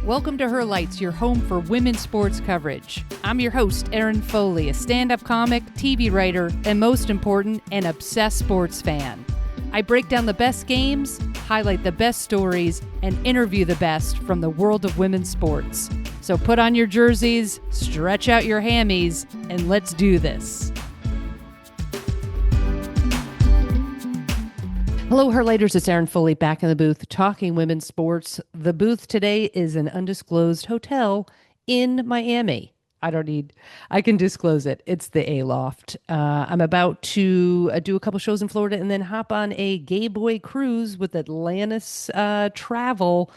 Welcome to Her Lights, your home for women's sports coverage. I'm your host, Erin Foley, a stand-up comic, TV writer, and most important, an obsessed sports fan. I break down the best games, highlight the best stories, and interview the best from the world of women's sports. So put on your jerseys, stretch out your hammies, and let's do this. Hello, Her Lighters. It's Erin Foley back in the booth talking women's sports. The booth today is an undisclosed hotel in Miami. I can disclose it. It's the A-Loft. I'm about to do a couple shows in Florida and then hop on a gay boy cruise with Atlantis Travel.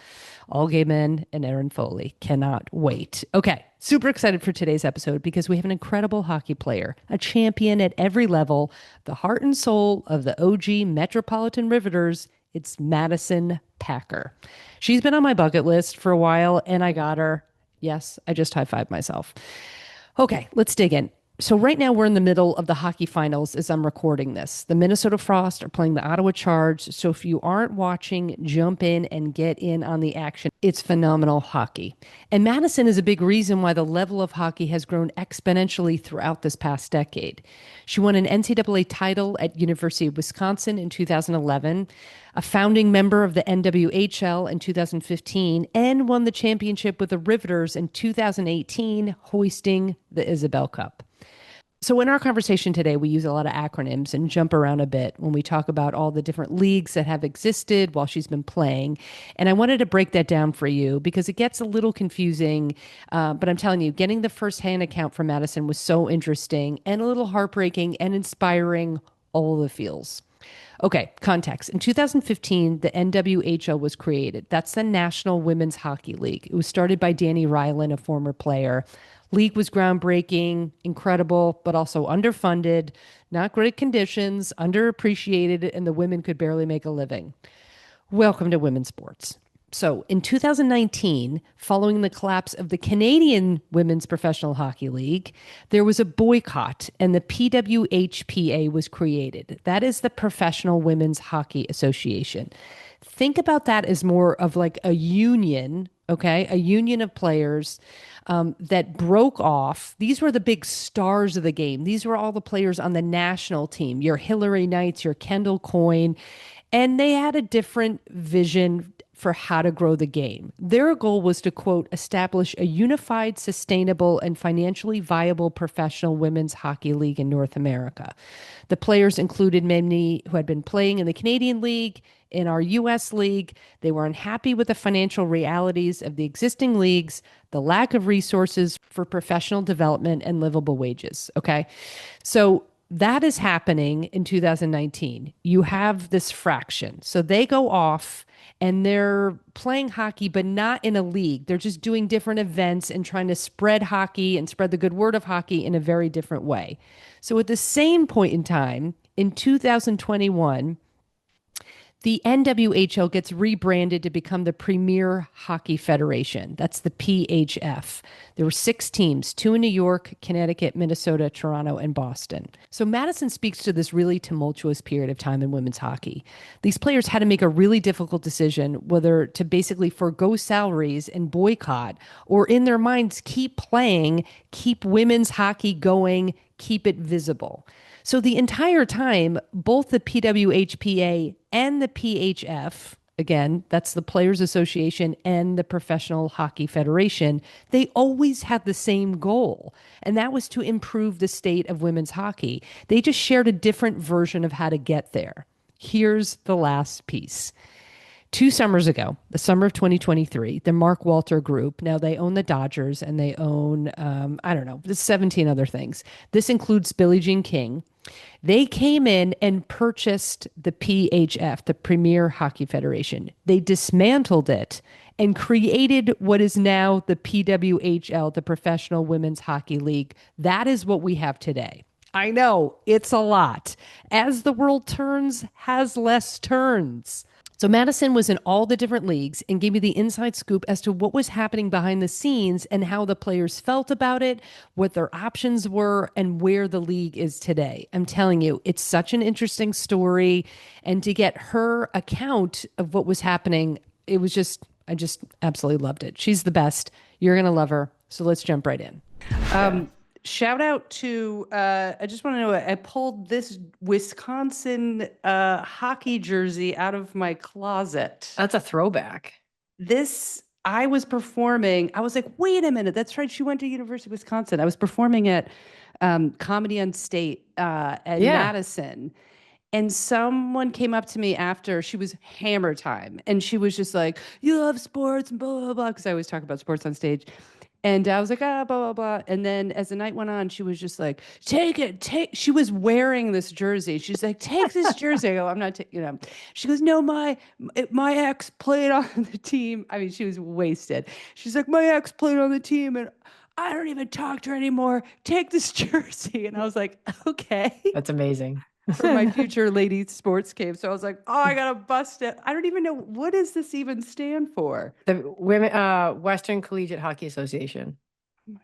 All gay men and Erin Foley. Cannot wait. Okay, super excited for today's episode because we have an incredible hockey player, a champion at every level, the heart and soul of the OG Metropolitan Riveters. It's Madison Packer. She's been on my bucket list for a while, and I got her. Yes, I just high-fived myself. Okay, let's dig in. So right now we're in the middle of the hockey finals as I'm recording this. The Minnesota Frost are playing the Ottawa Charge. So if you aren't watching, jump in and get in on the action. It's phenomenal hockey. And Madison is a big reason why the level of hockey has grown exponentially throughout this past decade. She won an NCAA title at University of Wisconsin in 2011, a founding member of the NWHL in 2015, and won the championship with the Riveters in 2018, hoisting the Isobel Cup. So in our conversation today, we use a lot of acronyms and jump around a bit when we talk about all the different leagues that have existed while she's been playing. And I wanted to break that down for you because it gets a little confusing. But I'm telling you, getting the firsthand account from Madison was so interesting and a little heartbreaking and inspiring, all the feels. Okay, context. In 2015, the NWHL was created. That's the National Women's Hockey League. It was started by Danny Ryland, a former player. League was groundbreaking, incredible, but also underfunded, not great conditions, underappreciated, and the women could barely make a living. Welcome to women's sports. So in 2019, following the collapse of the Canadian Women's Professional Hockey League, there was a boycott and the PWHPA was created. That is the Professional Women's Hockey Association. Think about that as more of like a union, okay? A union of players that broke off. These were the big stars of the game. These were all the players on the national team, your Hillary Knights, your Kendall Coyne, and they had a different vision for how to grow the game. Their goal was to, quote, establish a unified, sustainable, and financially viable professional women's hockey league in North America. The players included many who had been playing in the Canadian League, in our U.S. League. They were unhappy with the financial realities of the existing leagues, the lack of resources for professional development, and livable wages, okay? So that is happening in 2019. You have this fraction. So they go off and they're playing hockey, but not in a league. They're just doing different events and trying to spread hockey and spread the good word of hockey in a very different way. So at the same point in time, in 2021, the NWHL gets rebranded to become the Premier Hockey Federation. That's the PHF. There were 6 teams, 2 in New York, Connecticut, Minnesota, Toronto, and Boston. So Madison speaks to this really tumultuous period of time in women's hockey. These players had to make a really difficult decision whether to basically forego salaries and boycott, or in their minds, keep playing, keep women's hockey going, keep it visible. So the entire time, both the PWHPA and the PHF, again, that's the Players Association and the Professional Hockey Federation, they always had the same goal, and that was to improve the state of women's hockey. They just shared a different version of how to get there. Here's the last piece. 2 summers ago, the summer of 2023, the Mark Walter Group, now they own the Dodgers and they own, 17 other things. This includes Billie Jean King. They came in and purchased the PHF, the Premier Hockey Federation. They dismantled it and created what is now the PWHL, the Professional Women's Hockey League. That is what we have today. I know, it's a lot. As the world turns, has less turns. So Madison was in all the different leagues and gave me the inside scoop as to what was happening behind the scenes and how the players felt about it, what their options were, and where the league is today. I'm telling you, it's such an interesting story. And to get her account of what was happening, it was just, I just absolutely loved it. She's the best. You're gonna love her. So let's jump right in. Yeah. Shout out to I just want to know I pulled this Wisconsin hockey jersey out of my closet. That's a throwback. This I was performing. I was like, wait a minute, that's right. She went to University of Wisconsin. I was performing at Comedy on State at Yeah. Madison. And someone came up to me after she was hammer time. And she was just like, you love sports and blah, blah, blah. Because I always talk about sports on stage. And I was like, ah, blah, blah, blah. And then as the night went on, she was just like, take it, take. She was wearing this jersey. She's like, take this jersey. I go, I'm not taking. She goes, no, my ex played on the team. I mean, she was wasted. She's like, my ex played on the team and I don't even talk to her anymore. Take this jersey. And I was like, okay. That's amazing. For my future lady sports cave. So I was like, oh, I gotta bust it. I don't even know what does this even stand for? The Western Collegiate Hockey Association.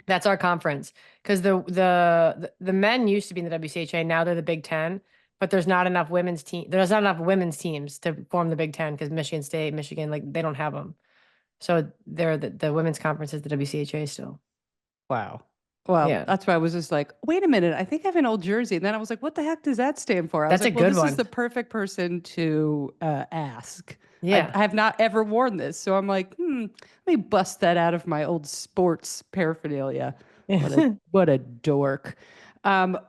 That's our conference. Because the men used to be in the WCHA, now they're the Big Ten, but there's not enough women's teams to form the Big Ten because Michigan State, Michigan, like they don't have them. So they're the women's conference is the WCHA still. Wow. Well, Yeah. that's why I was just like, wait a minute, I think I have an old jersey. And then I was like, what the heck does that stand for? I was That's a like, well, good this is one. the perfect person to ask. I Yeah. have not ever worn this. So I'm like, let me bust that out of my old sports paraphernalia. What a dork.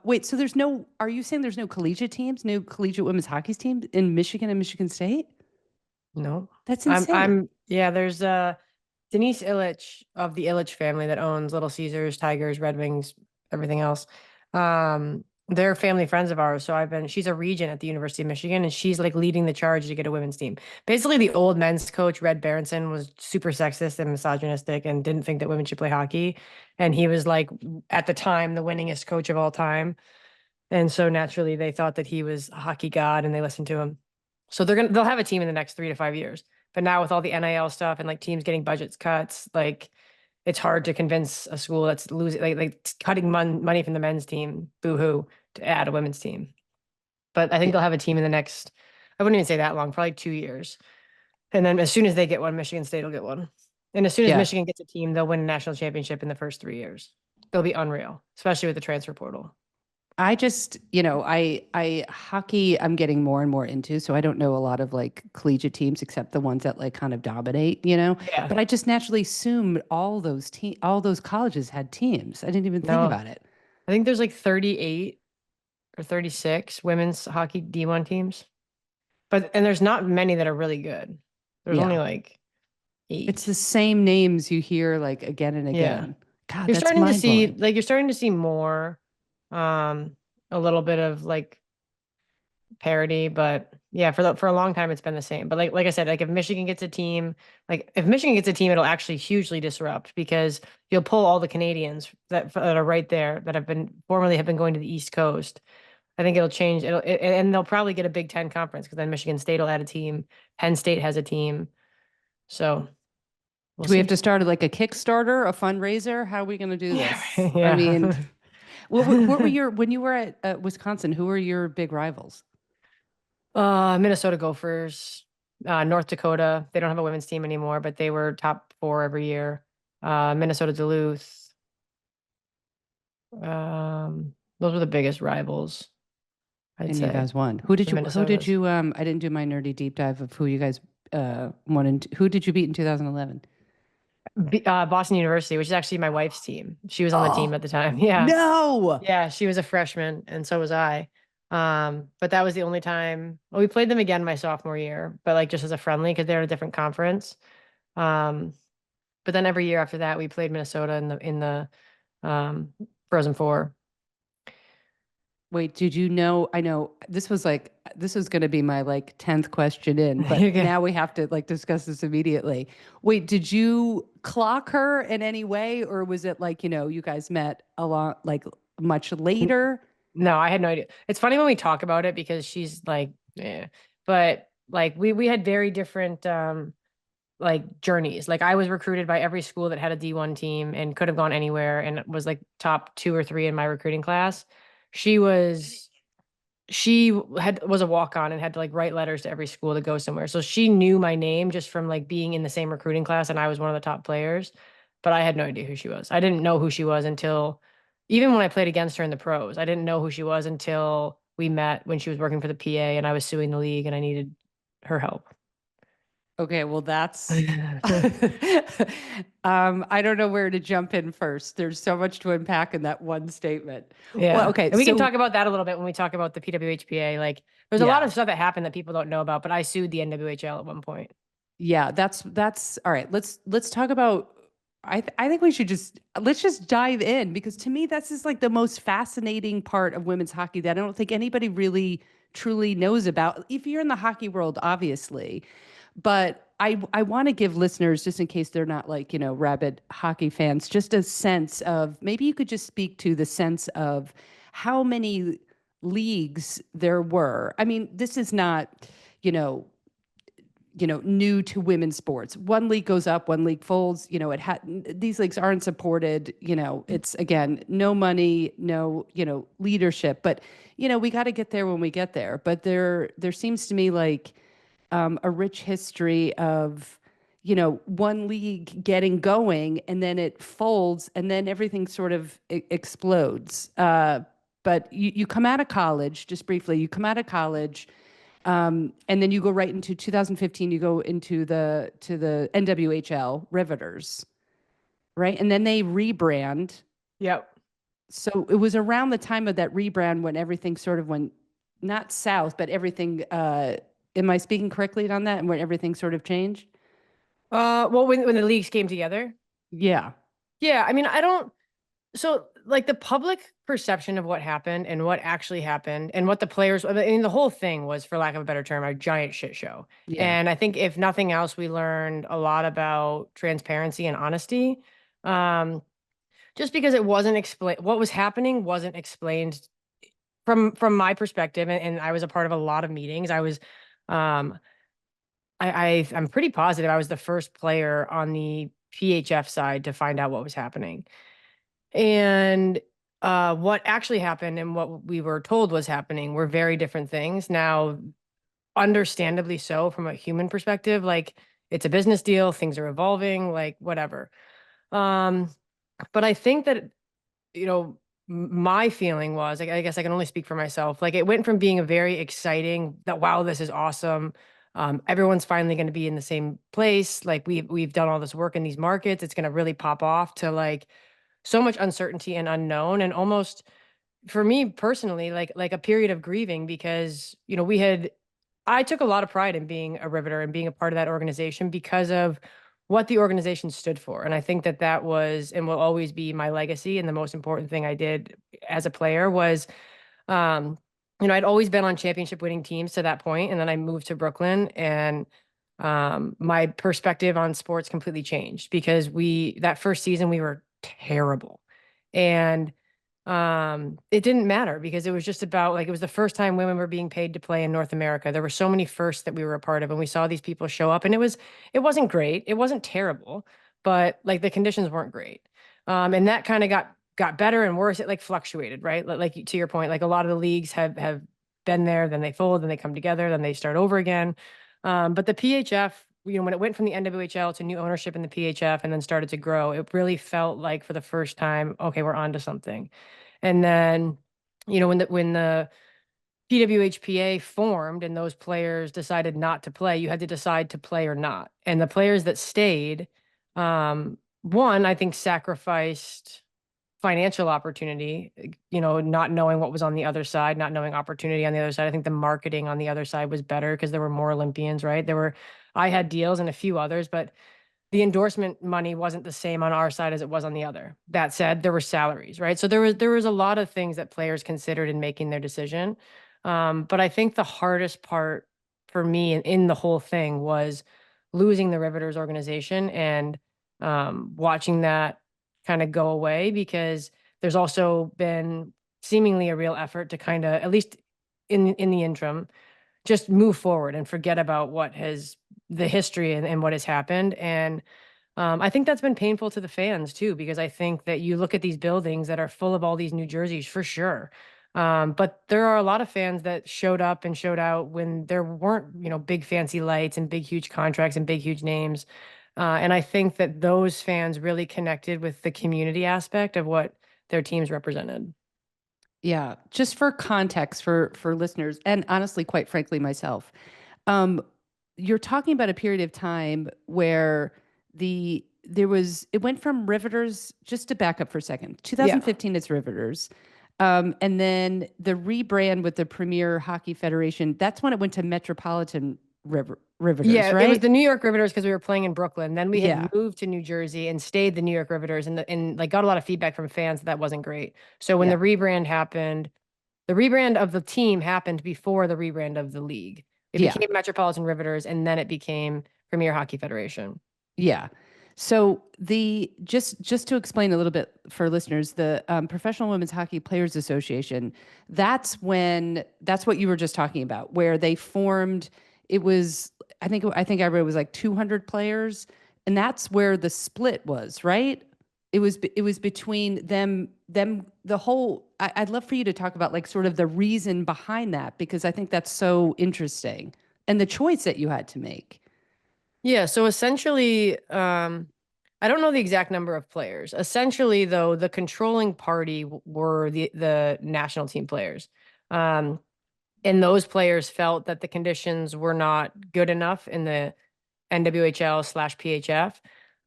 Wait, so are you saying there's no collegiate teams, no collegiate women's hockey teams in Michigan and Michigan State? No. That's insane. Yeah, there's Denise Illich of the Illich family that owns Little Caesars, Tigers, Red Wings, everything else. They're family friends of ours. So she's a regent at the University of Michigan, and she's like leading the charge to get a women's team. Basically, the old men's coach, Red Berenson, was super sexist and misogynistic and didn't think that women should play hockey. And he was like, at the time, the winningest coach of all time. And so naturally, they thought that he was a hockey god and they listened to him. So they'll have a team in the next 3 to 5 years. But now with all the NIL stuff and like teams getting budgets cuts, like it's hard to convince a school that's losing like cutting money from the men's team, boo-hoo, to add a women's team. But I think Yeah. they'll have a team in the next, I wouldn't even say that long, probably 2 years. And then as soon as they get one, Michigan State will get one. And as soon as Yeah. Michigan gets a team, they'll win a national championship in the first 3 years. They'll be unreal, especially with the transfer portal. I just, I hockey I'm getting more and more into, so I don't know a lot of like collegiate teams except the ones that like kind of dominate. Yeah. But I just naturally assumed all those colleges had teams. I didn't even think No, about it. I think there's like 38 or 36 women's hockey D1 teams. And there's not many that are really good. There's only Yeah. like It's the eight. same names you hear like again and Yeah. again. God, that's You're starting to see more, um, a little bit of like parity, but yeah, for a long time it's been the same. But like I said, like if Michigan gets a team, it'll actually hugely disrupt because you'll pull all the Canadians that are right there that have been going to the East Coast. I think it'll change. And they'll probably get a Big Ten conference because then Michigan State will add a team. Penn State has a team. So we'll Do we have see. to start like a Kickstarter, a fundraiser? How are we going to do Yeah. this? I mean, Yeah. what were your when you were at Wisconsin? Who were your big rivals? Minnesota Gophers, North Dakota. They don't have a women's team anymore, but they were top four every year. Minnesota Duluth. Those were the biggest rivals, I'd And you say. guys won. The Who did Minnesotas. you I didn't do my nerdy deep dive of who you guys won and who did you beat in 2011? Boston University, which is actually my wife's team. She was on the team Oh, at the time. Yeah. no. Yeah, she was a freshman and so was I. But that was the only time. Well, we played them again my sophomore year, but like just as a friendly because they're in a different conference. Um, but then every year after that, we played Minnesota in the um, Frozen Four. Wait, did you know? I know this was going to be my like 10th question in, but Okay. now we have to like discuss this immediately. Wait, did you clock her in any way or was it like, you guys met a lot like much N- later? No, I had no idea. It's funny when we talk about it because she's like, yeah, but like we had very different like journeys. Like I was recruited by every school that had a D1 team and could have gone anywhere and was like top two or three in my recruiting class. She was she was a walk-on and had to like write letters to every school to go somewhere. So she knew my name just from like being in the same recruiting class, and I was one of the top players, but I had no idea who she was. I didn't know who she was until even when I played against her in the pros. I didn't know who she was until we met when she was working for the PA and I was suing the league and I needed her help. Okay, well, that's I don't know where to jump in first. There's so much to unpack in that one statement. Well, Yeah. okay, And we can so talk about that a little bit when we talk about the PWHPA. Like there's a lot yeah. of stuff that happened that people don't know about, but I sued the NWHL at one point. Yeah, that's all right. Let's talk about I think we should just let's just dive in because to me that's just like the most fascinating part of women's hockey that I don't think anybody really truly knows about. If you're in the hockey world, obviously, but I want to give listeners, just in case they're not like, rabid hockey fans, just a sense of maybe you could just speak to the sense of how many leagues there were. I mean, this is not, you know, new to women's sports. One league goes up, one league folds. These leagues aren't supported. It's again, no money, no, leadership. But we got to get there when we get there. But there seems to me like a rich history of one league getting going and then it folds and then everything sort of explodes. But you come out of college, just briefly, you come out of college, and then you go right into 2015, you go into the NWHL Riveters, right? And then they rebrand. Yep. So it was around the time of that rebrand when everything sort of went not south, but everything am I speaking correctly on that? And when everything sort of changed? Well, when the leagues came together. Yeah. Yeah, I mean, I don't. So, like the public perception of what happened and what actually happened and what the players, I mean, the whole thing was, for lack of a better term, a giant shit show. Yeah. And I think if nothing else, we learned a lot about transparency and honesty. Um, just because it wasn't explained, what was happening wasn't explained from my perspective, and I was a part of a lot of meetings. Um, I'm pretty positive I was the first player on the PHF side to find out what was happening. And what actually happened and what we were told was happening were very different things. Now, understandably so from a human perspective, like it's a business deal, things are evolving, like whatever. Um, but I think that, my feeling was, like, I guess I can only speak for myself. Like it went from being a very exciting that, wow, this is awesome. Everyone's finally going to be in the same place. Like we've done all this work in these markets. It's going to really pop off to like so much uncertainty and unknown and almost for me personally like a period of grieving because I took a lot of pride in being a riveter and being a part of that organization because of what the organization stood for, and I think that that was and will always be my legacy. And the most important thing I did as a player was um I'd always been on championship winning teams to that point, and then I moved to Brooklyn, and my perspective on sports completely changed because we that first season we were terrible. And it didn't matter because it was just about like it was the first time women were being paid to play in North America. There were so many firsts that we were a part of, and we saw these people show up, and it wasn't great. It wasn't terrible, but like the conditions weren't great. And that kind of got better and worse. It like fluctuated, right? Like to your point, like a lot of the leagues have been there, then they fold, then they come together, then they start over again. But the PHF, when it went from the NWHL to new ownership in the PHF and then started to grow, it really felt like for the first time, okay, we're on to something. And then, when the PWHPA formed and those players decided not to play, you had to decide to play or not. And the players that stayed, one, I think sacrificed financial opportunity, not knowing what was on the other side, not knowing opportunity on the other side. I think the marketing on the other side was better because there were more Olympians, right? I had deals and a few others, but the endorsement money wasn't the same on our side as it was on the other. That said, there were salaries, right? So there was a lot of things that players considered in making their decision. But I think the hardest part for me in the whole thing was losing the Riveters organization and watching that kind of go away because there's also been seemingly a real effort to kind of, at least in the interim, just move forward and forget about what has the history and what has happened. And I think that's been painful to the fans too, because I think that you look at these buildings that are full of all these new jerseys for sure. But there are a lot of fans that showed up and showed out when there weren't, big fancy lights and big huge contracts and big huge names. And I think that those fans really connected with the community aspect of what their teams represented. Yeah, just for context for listeners, and honestly, quite frankly, myself, um, you're talking about a period of time where it went from Riveters, just to back up for a second. Yeah. 2015 it's Riveters. And then the rebrand with the Premier Hockey Federation, that's when it went to Metropolitan Riveters, Yeah, it was right? the New York Riveters because we were playing in Brooklyn. Then we had Yeah. moved to New Jersey and stayed the New York Riveters and like got a lot of feedback from fans that wasn't great. So when Yeah. the rebrand happened, the rebrand of the team happened before the rebrand of the league. It Yeah. became Metropolitan Riveters and then it became Premier Hockey Federation. Yeah. So the just to explain a little bit for listeners, the Professional Women's Hockey Players Association, that's what you were just talking about, where they formed. It was I think I read it was like 200 players, and that's where the split was, right? It was between them the whole. I'd love for you to talk about like sort of the reason behind that because I think that's so interesting and the choice that you had to make. Yeah, so essentially, I don't know the exact number of players. Essentially, though, the controlling party were the national team players. Um, and those players felt that the conditions were not good enough in the NWHL / PHF.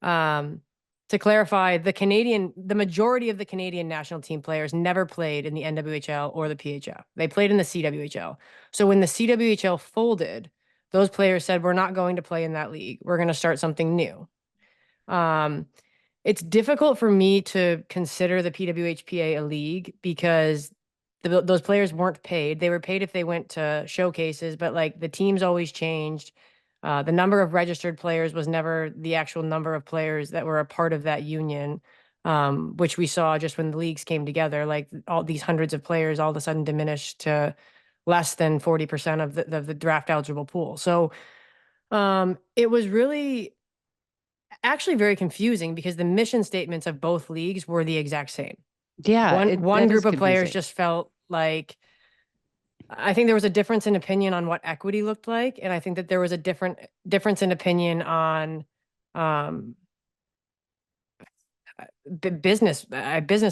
Um, to clarify, the majority of the Canadian national team players never played in the NWHL or the PHF. They played in the CWHL. So when the CWHL folded, those players said, "We're not going to play in that league. We're going to start something new." Um, it's difficult for me to consider the PWHPA a league because those players weren't paid. They were paid if they went to showcases, but like the teams always changed. The number of registered players was never the actual number of players that were a part of that union, which we saw just when the leagues came together. Like all these hundreds of players all of a sudden diminished to less than 40% of the draft eligible pool. So it was really actually very confusing because the mission statements of both leagues were the exact same. Yeah, One that is group of players confusing. just felt like I think there was a difference in opinion on what equity looked like, and I think that there was a difference in opinion on um, business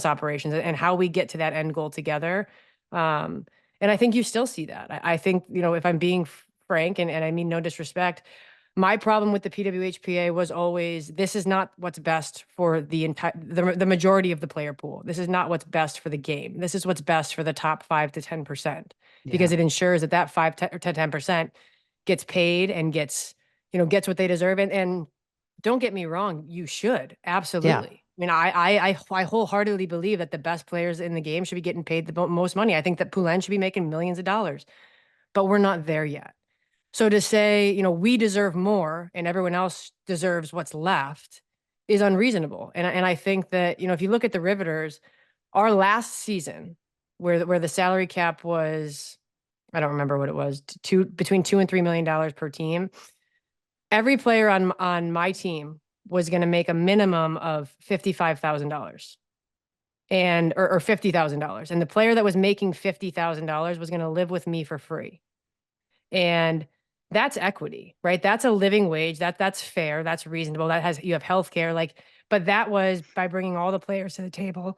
operations and how we get to that end goal together. Um, and I think you still see that. I think if I'm being frank, and I mean no disrespect, my problem with the PWHPA was always this is not what's best for the majority of the player pool. This is not what's best for the game. This is what's best for the top 5 to 10% because Yeah. it ensures that 5 to 10% gets paid and gets what they deserve. And don't get me wrong, you should Yeah. absolutely. I mean, I wholeheartedly believe that the best players in the game should be getting paid the most money. I think that Poulin should be making millions of dollars, but we're not there yet. So to say, we deserve more and everyone else deserves what's left is unreasonable. And I think that, if you look at the Riveters, our last season where the salary cap was, I don't remember what it was, between $2 and $3 million per team. Every player on my team was going to make a minimum of $55,000 or $50,000. And the player that was making $50,000 was going to live with me for free. And that's equity, right? That's a living wage. That's fair. That's reasonable. You have healthcare, but that was by bringing all the players to the table.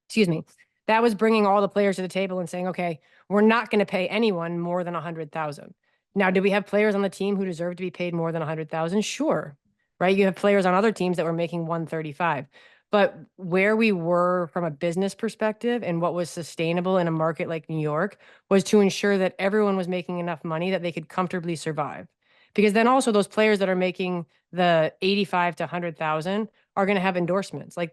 Excuse me. That was bringing all the players to the table and saying, okay, we're not going to pay anyone more than 100,000. Now, do we have players on the team who deserve to be paid more than 100,000? Sure. Right? You have players on other teams that were making 135. But where we were from a business perspective and what was sustainable in a market like New York was to ensure that everyone was making enough money that they could comfortably survive. Because then also those players that are making the 85 to 100,000 are going to have endorsements. Like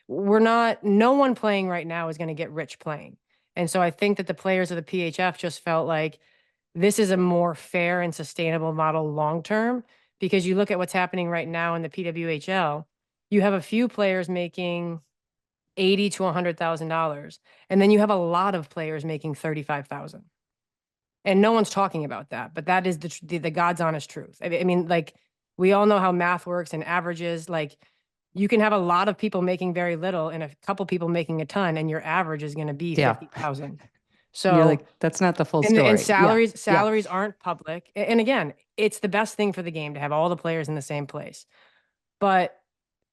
no one playing right now is going to get rich playing. And so I think that the players of the PHF just felt like this is a more fair and sustainable model long term because you look at what's happening right now in the PWHL, you have a few players making 80 to $100,000, and then you have a lot of players making 35,000. And no one's talking about that, but that is the God's honest truth. I mean, like we all know how math works and averages. Like You can have a lot of people making very little and a couple people making a ton, and your average is going to be Yeah. 50,000. You're So, like, that's not the full and story. Yeah. Yeah. salaries aren't public. And again, it's the best thing for the game to have all the players in the same place. But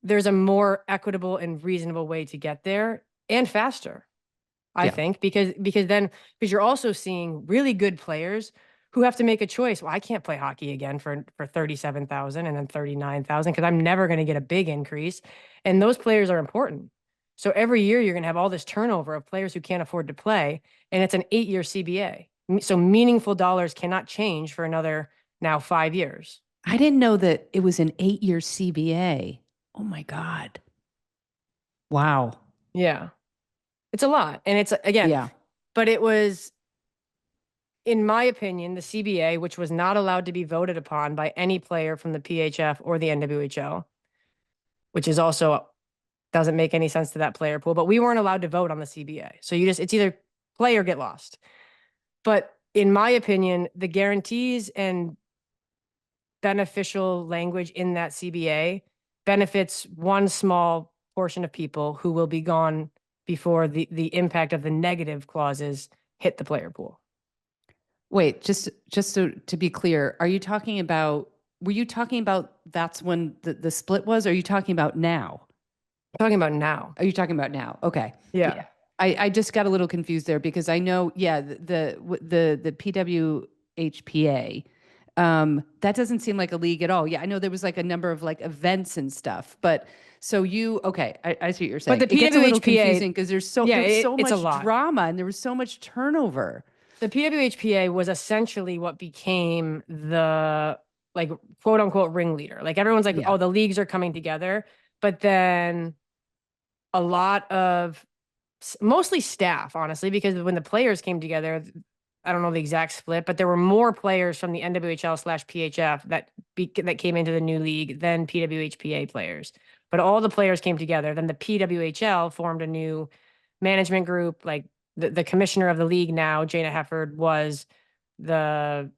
there's a more equitable and reasonable way to get there and faster. I Yeah. think because you're also seeing really good players who have to make a choice. Well, I can't play hockey again for 37,000 and then 39,000 because I'm never going to get a big increase. And those players are important. So every year you're going to have all this turnover of players who can't afford to play, and it's an 8-year CBA. So meaningful dollars cannot change for another now 5 years. I didn't know that it was an 8-year CBA. Oh my God. Wow. Yeah. It's a lot. And it's again, Yeah. but it was, in my opinion, the CBA, which was not allowed to be voted upon by any player from the PHF or the NWHL, which is also doesn't make any sense to that player pool, but we weren't allowed to vote on the CBA. So it's either play or get lost. But in my opinion, the guarantees and beneficial language in that CBA benefits one small portion of people who will be gone before the impact of the negative clauses hit the player pool. Wait, just to be clear, are you talking about, were you talking about that's when the split was? Or are you talking about now? I'm talking about now. Are you talking about now? Okay. Yeah. Yeah. I just got a little confused there because I know, yeah, the PWHPA, that doesn't seem like a league at all. Yeah, I know there was like a number of like events and stuff, but so okay, I see what you're But saying. the It gets a little PWHPA, confusing because yeah, there's so it's a much lot. drama and there was so much turnover. The PWHPA was essentially what became the like quote unquote ringleader. Like everyone's like, Yeah. oh, the leagues are coming together. But then a lot of mostly staff, honestly, because when the players came together, I don't know the exact split, but there were more players from the NWHL/PHF that came into the new league than PWHPA players. But all the players came together. Then the PWHL formed a new management group. Like the commissioner of the league now, Jana Hefford, was the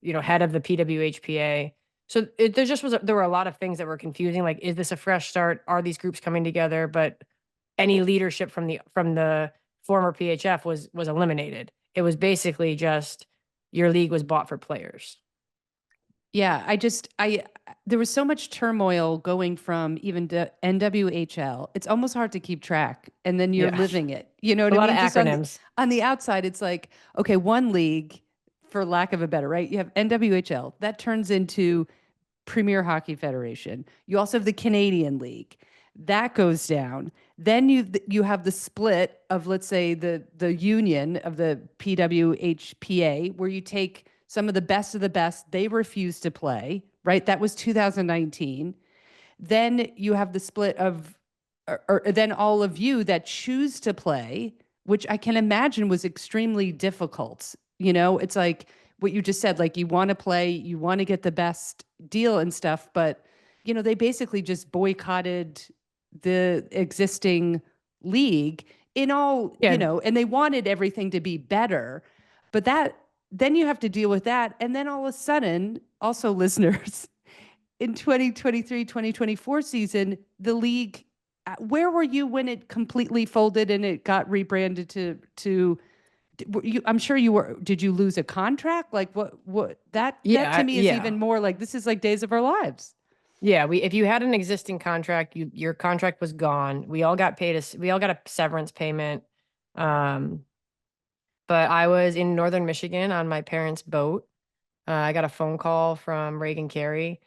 head of the PWHPA. So there were a lot of things that were confusing. Like, is this a fresh start? Are these groups coming together? But any leadership from the former PHF was eliminated. It was basically just your league was bought for players. Yeah, there was so much turmoil going from even to NWHL. It's almost hard to keep track, and then you're Yeah. living it. You know what A I lot of mean? Just acronyms. on the outside, it's like, okay, one league, for lack of a better, right? You have NWHL that turns into Premier Hockey Federation. You also have the Canadian League that goes down. Then you have the split of, let's say, the union of the PWHPA, where you take some of the best. They refuse to play, right? That was 2019. Then you have the split of, or then all of you that choose to play, which I can imagine was extremely difficult. You know, it's like what you just said, like you want to play, you want to get the best deal and stuff, but they basically just boycotted the existing league in all, Yeah. and they wanted everything to be better. But then you have to deal with that. And then all of a sudden, also listeners, in 2023, 2024 season, the league, where were you when it completely folded and it got rebranded to I'm sure you were, did you lose a contract? Like what that to Yeah. me is Yeah. even more like, this is like days of our lives. Yeah. If you had an existing contract, your contract was gone. We all got a severance payment. Um, but I was in northern Michigan on my parents' boat. I got a phone call from Reagan Carey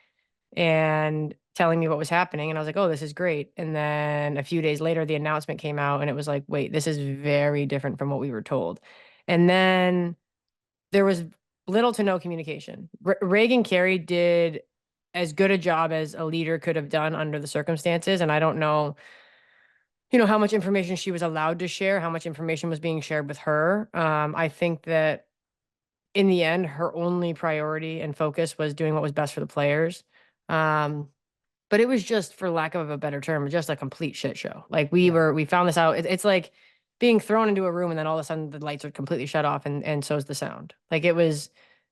and telling me what was happening. And I was like, oh, this is great. And then a few days later, the announcement came out and it was like, wait, this is very different from what we were told. And then there was little to no communication. Reagan Carey did as good a job as a leader could have done under the circumstances. And I don't know, how much information she was allowed to share, how much information was being shared with her. I think that in the end, her only priority and focus was doing what was best for the players. Um, but it was just, for lack of a better term, just a complete shit show. Like Yeah. we found this out. It's like being thrown into a room and then all of a sudden the lights are completely shut off and so's the sound. Like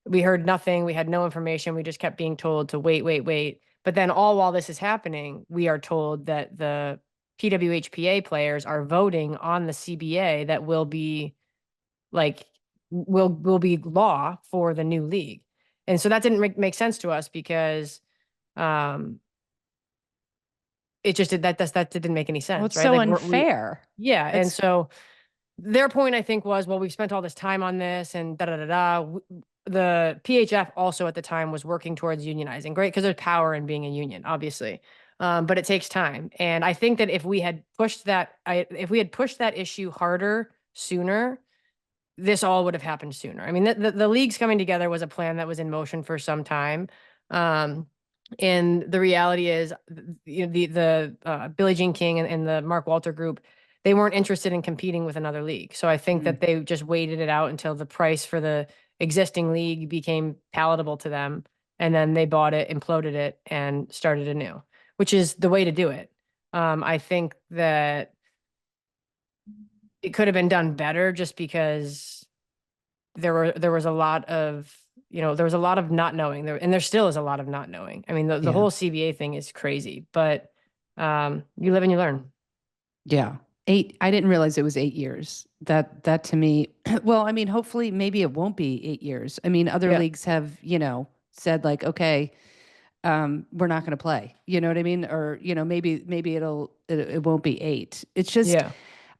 we heard nothing. We had no information. We just kept being told to wait, wait, wait. But then all while this is happening, we are told that the PWHPA players are voting on the CBA that will be like will be law for the new league. And so that didn't make sense to us because um it just did that didn't make any Well, sense, it's right? so Like unfair. yeah, and It's so their point I think was, well, we've spent all this time on this and da da da da. The PHF also at the time was working towards unionizing, great, because there's power in being a union, obviously. But it takes time, and I think that if we had pushed that issue harder sooner, this all would have happened sooner. I mean, the leagues coming together was a plan that was in motion for some time. Um, and the reality is, you know, the Billie Jean King and the Mark Walter group, they weren't interested in competing with another league. So I think mm, that they just waited it out until the price for the existing league became palatable to them. And then they bought it, imploded it, and started anew, which is the way to do it. I think that it could have been done better just because there was a lot of there was a lot of not knowing there, and there still is a lot of not knowing. I mean, the yeah. whole CBA thing is crazy, but you live and you learn. Yeah. I didn't realize it was 8 years. That to me, well, I mean, hopefully maybe it won't be 8 years. I mean, other Yeah, leagues have, said like, okay, we're not going to play. You know what I mean? Or, maybe it won't be eight. It's just, yeah.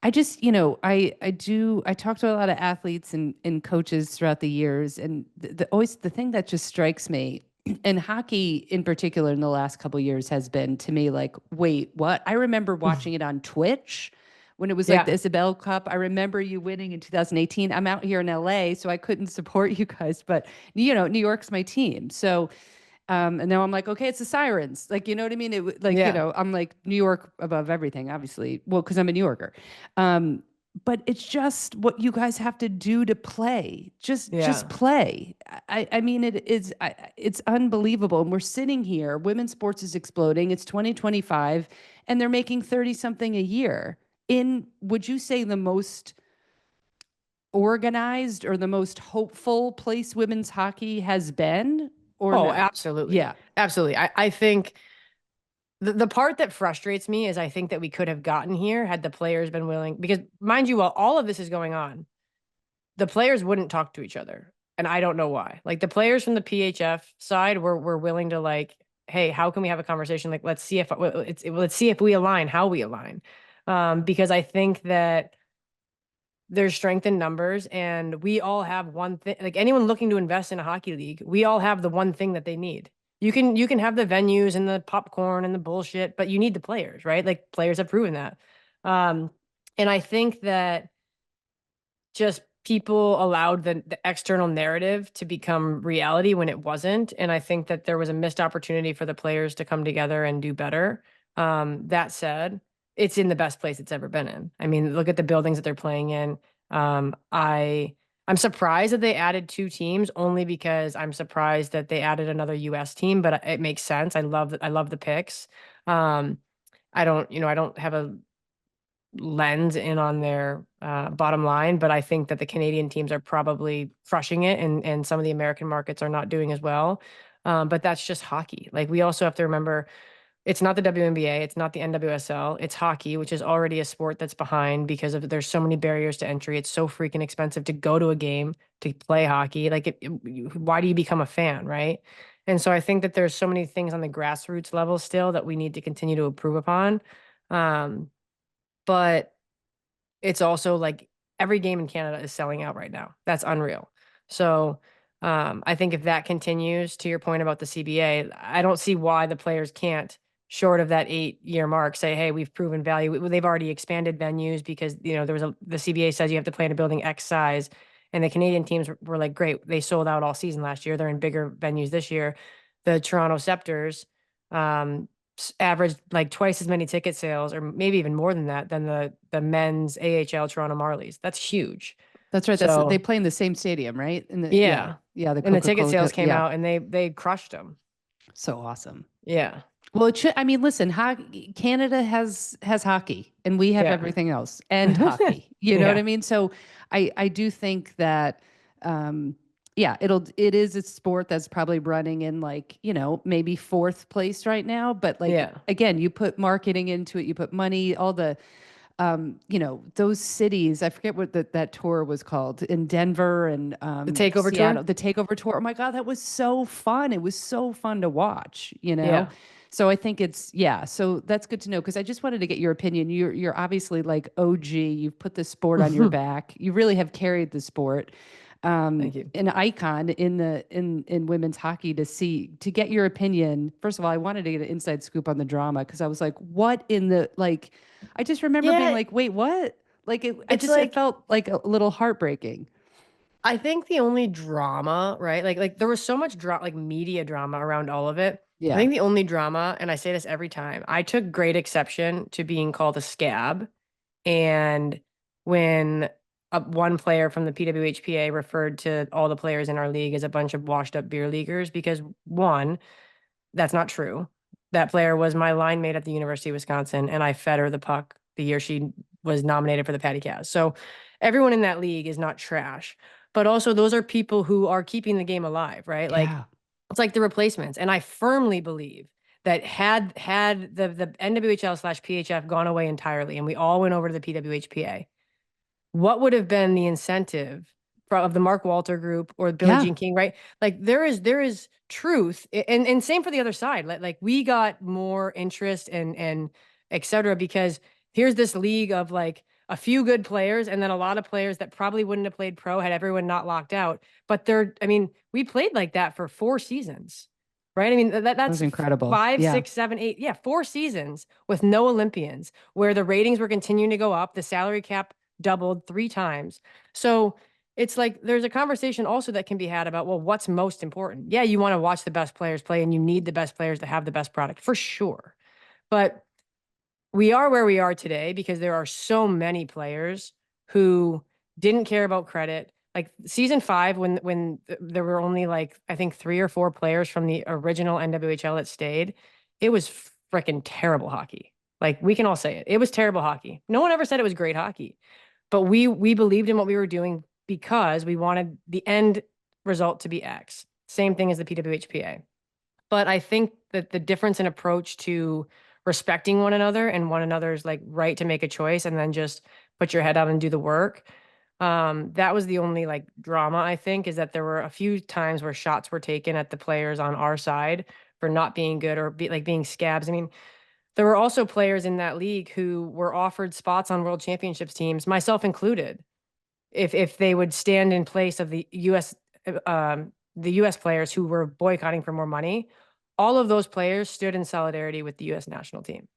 I just, I talk to a lot of athletes and coaches throughout the years, and always the thing that just strikes me, and hockey in particular in the last couple years has been to me like, wait, what? I remember watching it on Twitch when it was like the Yeah, Isobel Cup. I remember you winning in 2018. I'm out here in LA, so I couldn't support you guys, but New York's my team. So and now I'm like, okay, it's the Sirens. Like, you know what I mean? Like, yeah, I'm like New York above everything, obviously. Well, because I'm a New Yorker. Um, but it's just what you guys have to do to play. Just yeah. play. I mean, it's unbelievable. And we're sitting here, women's sports is exploding. It's 2025, and they're making 30 something a year. Would you say the most organized or the most hopeful place women's hockey has been, or Oh, no? absolutely, Yeah. absolutely. I think the part that frustrates me is I think that we could have gotten here had the players been willing, because mind you, while all of this is going on, the players wouldn't talk to each other. And I don't know why. Like the players from the PHF side were willing to like, hey, how can we have a conversation? Like, let's see if we align, how we align. Because I think that there's strength in numbers, and we all have one thing. Like anyone looking to invest in a hockey league, we all have the one thing that they need. You can have the venues and the popcorn and the bullshit, but you need the players, right? Like players have proven that. Um, and I think that just people allowed the external narrative to become reality when it wasn't. And I think that there was a missed opportunity for the players to come together and do better. That said, it's in the best place it's ever been in. I mean, look at the buildings that they're playing in. I'm surprised that they added two teams, only because I'm surprised that they added another US team, but it makes sense. I love the picks. Um, I don't have a lens in on their bottom line, but I think that the Canadian teams are probably crushing it, and some of the American markets are not doing as well. But that's just hockey. Like we also have to remember, it's not the WNBA, it's not the NWSL, it's hockey, which is already a sport that's behind because of there's so many barriers to entry. It's so freaking expensive to go to a game to play hockey. Like, why do you become a fan, right? And so I think that there's so many things on the grassroots level still that we need to continue to improve upon. Um, but it's also like every game in Canada is selling out right now. That's unreal. So I think if that continues, to your point about the CBA, I don't see why the players can't, short of that 8 year mark, say, hey, we've proven value. They've already expanded venues because the CBA says you have to play in a building X size. And the Canadian teams were like, great, they sold out all season last year. They're in bigger venues this year. The Toronto Scepters, um, averaged like twice as many ticket sales, or maybe even more than that, than the men's AHL Toronto Marlies. That's huge. That's right. They So play in the same stadium, right? yeah, The and the ticket Coca-Cola. sales came Yeah, out and they crushed them. so awesome. Yeah, Well, it should. I mean, listen, Canada has hockey, and we have yeah, everything else, and hockey. You know what yeah, I mean? So, I do think that, um, yeah, it is a sport that's probably running in like, maybe fourth place right now. But like, Yeah. again, you put marketing into it, you put money, all the, those cities, I forget what that tour was called in Denver and The takeover Seattle, tour. the takeover tour. Oh my God, that was so fun. It was so fun to watch. Yeah. So I think yeah, so that's good to know because I just wanted to get your opinion. You're obviously like OG, you've put the sport on your back. You really have carried the sport. Thank you. An icon in the in women's hockey to get your opinion. First of all, I wanted to get an inside scoop on the drama because I was like, what in the like I just remember being Yeah, like, wait, what? Like it's it like felt like a little heartbreaking. I think the only drama, right? Like there was so much like media drama around all of it. I Yeah. think the only drama, and I say this every time, I took great exception to being called a scab. And when one player from the PWHPA referred to all the players in our league as a bunch of washed up beer leaguers, because one, that's not true. That player was my line mate at the University of Wisconsin, and I fed her the puck the year she was nominated for the Patty Cavs. So everyone in that league is not trash. But also, those are people who are keeping the game alive, right? Like Yeah. it's like the replacements. And I firmly believe that had the NWHL / PHF gone away entirely and we all went over to the PWHPA, what would have been the incentive of the Mark Walter group or Billie Yeah. Jean King, right? Like there is truth, and same for the other side. Like we got more interest and et cetera because here's this league of like a few good players and then a lot of players that probably wouldn't have played pro had everyone not locked out. But I mean, we played like that for 4 seasons, right? I mean That was that's incredible. five, Yeah. 6, 7, 8, yeah, 4 seasons with no Olympians where the ratings were continuing to go up, the salary cap doubled 3 times. So it's like there's a conversation also that can be had about, well, what's most important? Yeah, you want to watch the best players play and you need the best players to have the best product for sure. But we are where we are today because there are so many players who didn't care about credit. Like season 5, when there were only like I think 3 or 4 players from the original NWHL that stayed, it was freaking terrible hockey. Like we can all say it. It was terrible hockey. No one ever said it was great hockey. But we believed in what we were doing because we wanted the end result to be X. Same thing as the PWHPA. But I think that the difference in approach to respecting one another and one another's like right to make a choice and then just put your head out and do the work. That was the only like drama I think is that there were a few times where shots were taken at the players on our side for not being good or being scabs. I mean, there were also players in that league who were offered spots on world championships teams, myself included, if they would stand in place of the US players who were boycotting for more money. All of those players stood in solidarity with the US national team.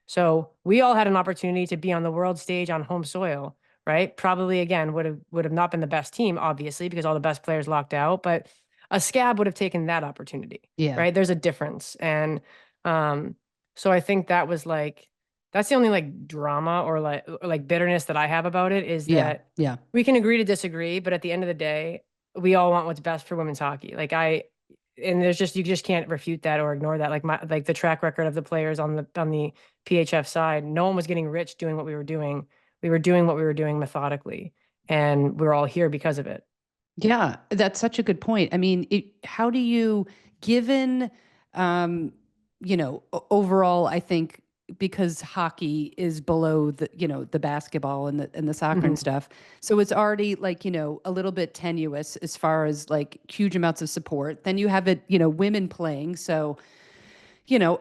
So we all had an opportunity to be on the world stage on home soil, right? Probably again would have not been the best team, obviously, because all the best players locked out, but a scab would have taken that opportunity, Yeah. right? There's a difference. And um, so I think that's the only like drama or like bitterness that I have about it is Yeah. that Yeah. we can agree to disagree, but at the end of the day, we all want what's best for women's hockey. And you just can't refute that or ignore that. Like the track record of the players on the PHF side, no one was getting rich doing what we were doing. We were doing what we were doing methodically, and we're all here because of it. Yeah, that's such a good point. I mean, how do you, given, um, overall, I think because hockey is below the basketball and the soccer and Mhm. stuff, so it's already like, a little bit tenuous as far as like huge amounts of support. Then you have women playing, so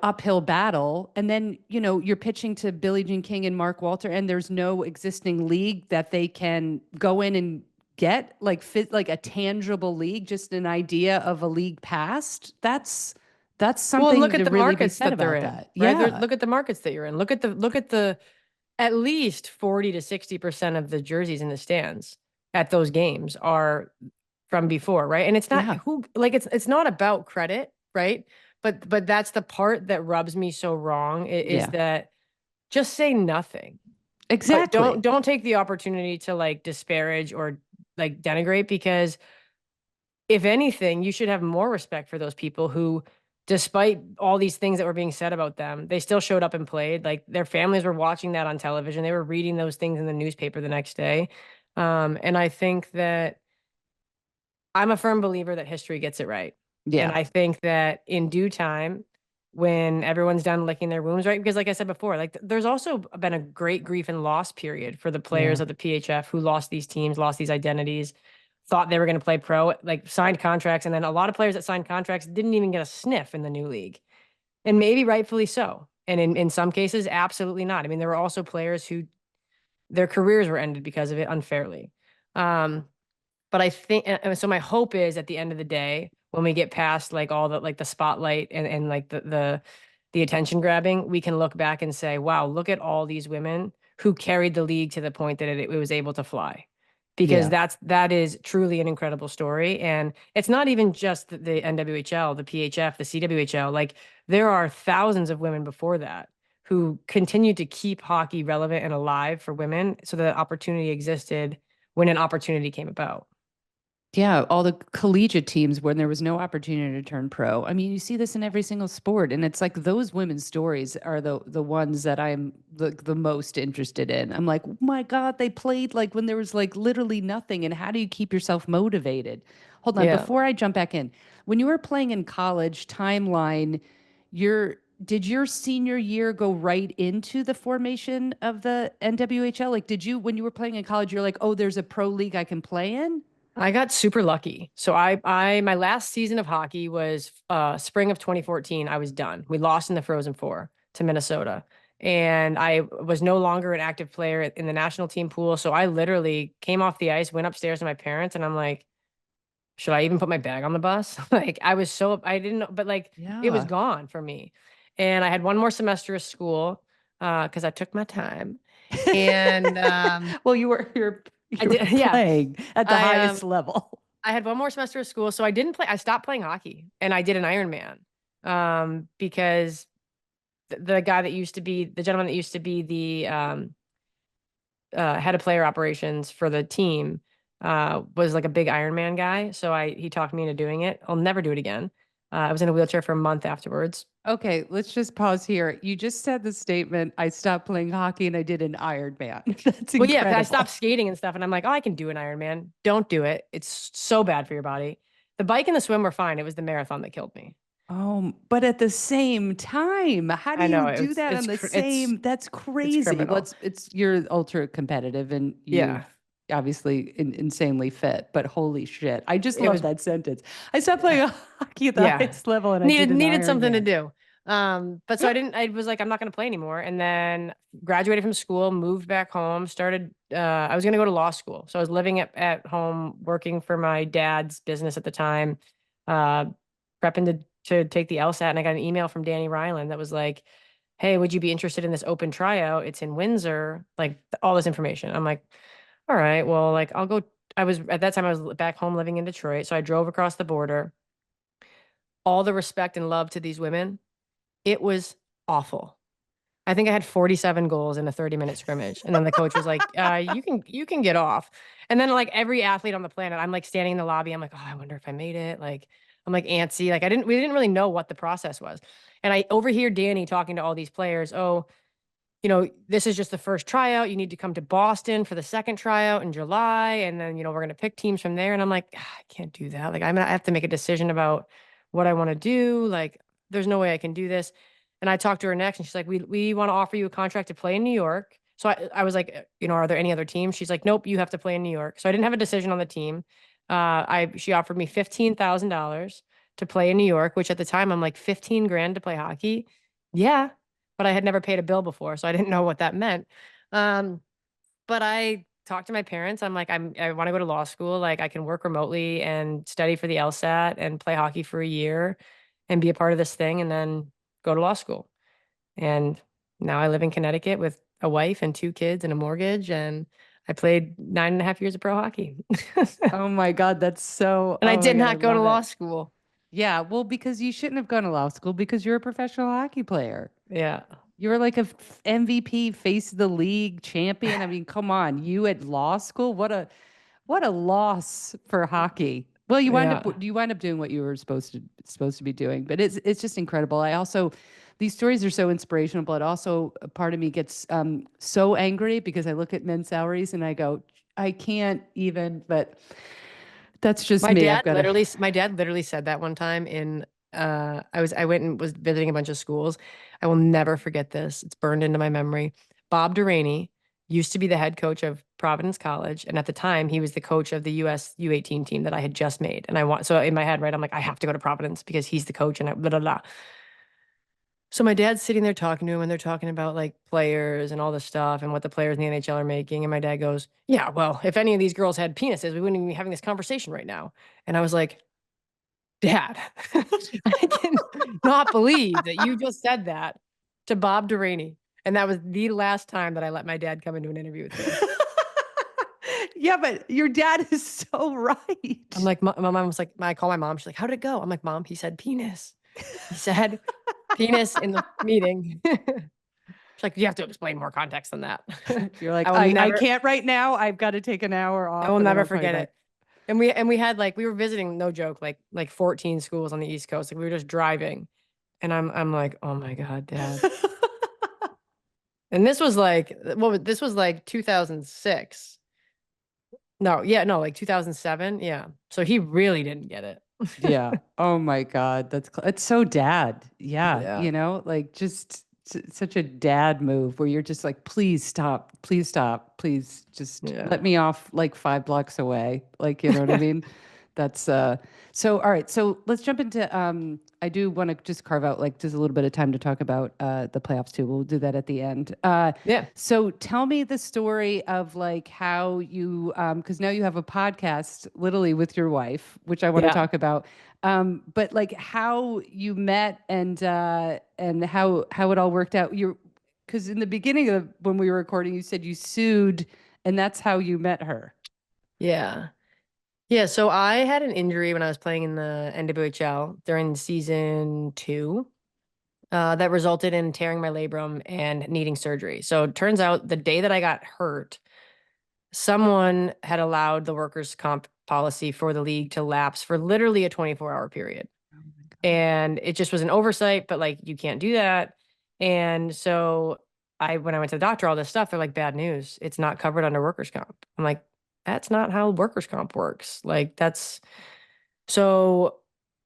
uphill battle. And then, you're pitching to Billie Jean King and Mark Walter, and there's no existing league that they can go in and get like a tangible league, just an idea of a league past. That's Well, and look something at to the really be markets said that they're about in, that. right? Yeah. Look at the markets that you're in. Look at the at least 40 to 60% of the jerseys in the stands at those games are from before, right? And it's not Yeah. who like it's not about credit, right? But that's the part that rubs me so wrong is Yeah. that just say nothing. But don't Exactly. don't take the opportunity to like disparage or like denigrate because if anything, you should have more respect for those people who, despite all these things that were being said about them, they still showed up and played. Like their families were watching that on television. They were reading those things in the newspaper the next day. And I think that I'm a firm believer that history gets it right. And Yeah. I think that in due time, when everyone's done licking their wounds, right? Because like I said before, like there's also been a great grief and loss period for the Yeah. players of the PHF who lost these teams, lost these identities, thought they were going to play pro, like signed contracts. And then a lot of players that signed contracts didn't even get a sniff in the new league. And maybe rightfully so. And in some cases, absolutely not. I mean, there were also players who their careers were ended because of it unfairly. Um, but I think, and so my hope is at the end of the day, when we get past like all the like the spotlight and like the attention grabbing, we can look back and say, wow, look at all these women who carried the league to the point that it was able to fly. Because Yeah. that is truly an incredible story. And it's not even just the NWHL, the PHF, the CWHL. Like there are thousands of women before that who continued to keep hockey relevant and alive for women so the opportunity existed when an opportunity came about. Yeah, all the collegiate teams when there was no opportunity to turn pro. I mean, you see this in every single sport, and it's like those women's stories are the ones that I'm the most interested in. I'm like, oh my God, they played like when there was like literally nothing. And how do you keep yourself motivated? Hold on, Yeah. before I jump back in, when you were playing in college, timeline, your did your senior year go right into the formation of the NWHL? Like, did you when you were playing in college, you're like, oh, there's a pro league I can play in? I got super lucky. So my last season of hockey was spring of 2014. I was done. We lost in the Frozen Four to Minnesota. And I was no longer an active player in the national team pool. So I literally came off the ice, went upstairs to my parents, and I'm like, should I even put my bag on the bus? Like I was so I didn't know, but like it was Yeah. gone for me. And I had one more semester of school because I took my time. And Well, you're I you were did, yeah. playing at the I highest level. I had one more semester of school, so I didn't play. I stopped playing hockey, and I did an Ironman because the guy that used to be the gentleman that used to be the head of player operations for the team was like a big Ironman guy. So he talked me into doing it. I'll never do it again. I was in a wheelchair for a month afterwards. Okay, let's just pause here. You just said the statement, I stopped playing hockey and I did an Ironman. That's Well, yeah, 'cause I stopped incredible. skating and stuff, and I'm like, oh, I can do an Ironman. Don't do it. It's so bad for your body. The bike and the swim were fine. It was the marathon that killed me. Oh, but at the same time, how do I you know do that on the it's same? That's it's crazy. Well, criminal. it's you're ultra competitive and Yeah. you've obviously insanely fit, but holy shit. I just It love was that sentence. I stopped playing hockey at the yeah. highest level and I did Needed an needed something to Ironman. do. But so I was like, I'm not gonna play anymore. And then graduated from school, moved back home, started I was gonna go to law school. So I was living at home, working for my dad's business at the time, uh, prepping to take the LSAT, and I got an email from Danny Ryland that was like, hey, would you be interested in this open tryout? It's in Windsor, like all this information. I'm like, all right, well, like I'll go. I was at that time I was back home living in Detroit. So I drove across the border, all the respect and love to these women. It was awful. I think I had 47 goals in a 30-minute scrimmage. And then the coach was like, you can get off. And then like every athlete on the planet, I'm like standing in the lobby. I'm like, oh, I wonder if I made it. Like I'm like antsy. Like we didn't really know what the process was. And I overhear Danny talking to all these players. Oh, this is just the first tryout. You need to come to Boston for the second tryout in July. And then, we're going to pick teams from there. And I'm like, "Ah, I can't do that. Like, I have to make a decision about what I want to do. Like, there's no way I can do this." And I talked to her next and she's like, we want to offer you a contract to play in New York. So I was like, are there any other teams? She's like, nope, you have to play in New York. So I didn't have a decision on the team. She offered me $15,000 to play in New York, which at the time I'm like 15 grand to play hockey. Yeah, but I had never paid a bill before, so I didn't know what that meant. Um, but I talked to my parents. I'm like, I want to go to law school. Like, I can work remotely and study for the LSAT and play hockey for a year and be a part of this thing and then go to law school. And now I live in Connecticut with a wife and two kids and a mortgage. And I played 9.5 years of pro hockey. Oh my God, that's so, And I oh my did God, I not go to love law it. school. Yeah, well, because you shouldn't have gone to law school because you're a professional hockey player. Yeah. You were like a MVP, face of the league champion. I mean, come on, you at law school? What a loss for hockey. Well, Yeah. you wind up doing what you were supposed to be doing, but it's just incredible. I also these stories are so inspirational, but also a part of me gets so angry because I look at men's salaries and I go, I can't even. But That's just me. I've got to. My dad literally said that one time in I went and was visiting a bunch of schools. I will never forget this. It's burned into my memory. Bob Duraney used to be the head coach of Providence College, and at the time he was the coach of the US U18 team that I had just made. And I want so in my head, right, I'm like, I have to go to Providence because he's the coach and I blah blah blah. So my dad's sitting there talking to him and they're talking about like players and all this stuff and what the players in the NHL are making. And my dad goes, yeah, well, if any of these girls had penises, we wouldn't even be having this conversation right now. And I was like, Dad, I cannot believe that you just said that to Bob Duraney. And that was the last time that I let my dad come into an interview with me. Yeah, but your dad is so right. I'm like, my mom was like, I call my mom. She's like, how did it go? I'm like, Mom, he said penis. He said penis in the meeting. She's like, you have to explain more context than that. You're like, I will I never, can't right now. I've got to take an hour I off will and then never I'll call you forget back. it. And we had like, we were visiting, no joke, like 14 schools on the East Coast. Like we were just driving. And I'm like, oh my God, Dad. And this was like, this was like 2006. No, yeah, no, like 2007. Yeah. So he really didn't get it. Yeah. Oh my God. It's so dad. Yeah. Yeah. You know, like just such a dad move where you're just like, please stop. Please stop. Please just Yeah. let me off like 5 blocks away. Like, you know what I mean? That's so all right. So let's jump into I do want to just carve out like just a little bit of time to talk about the playoffs too. We'll do that at the end. Yeah. So tell me the story of like how you because now you have a podcast literally with your wife, which I want to Yeah. talk about. But like how you met and how it all worked out. You're because in the beginning of when we were recording, you said you sued and that's how you met her. Yeah. Yeah. So I had an injury when I was playing in the NWHL during season 2. That resulted in tearing my labrum and needing surgery. So it turns out the day that I got hurt, someone had allowed the workers' comp policy for the league to lapse for literally a 24-hour period. Oh my God. And it just was an oversight, but like you can't do that. And so when I went to the doctor, all this stuff, they're like, bad news. It's not covered under workers' comp. I'm like, that's not how workers' comp works. Like so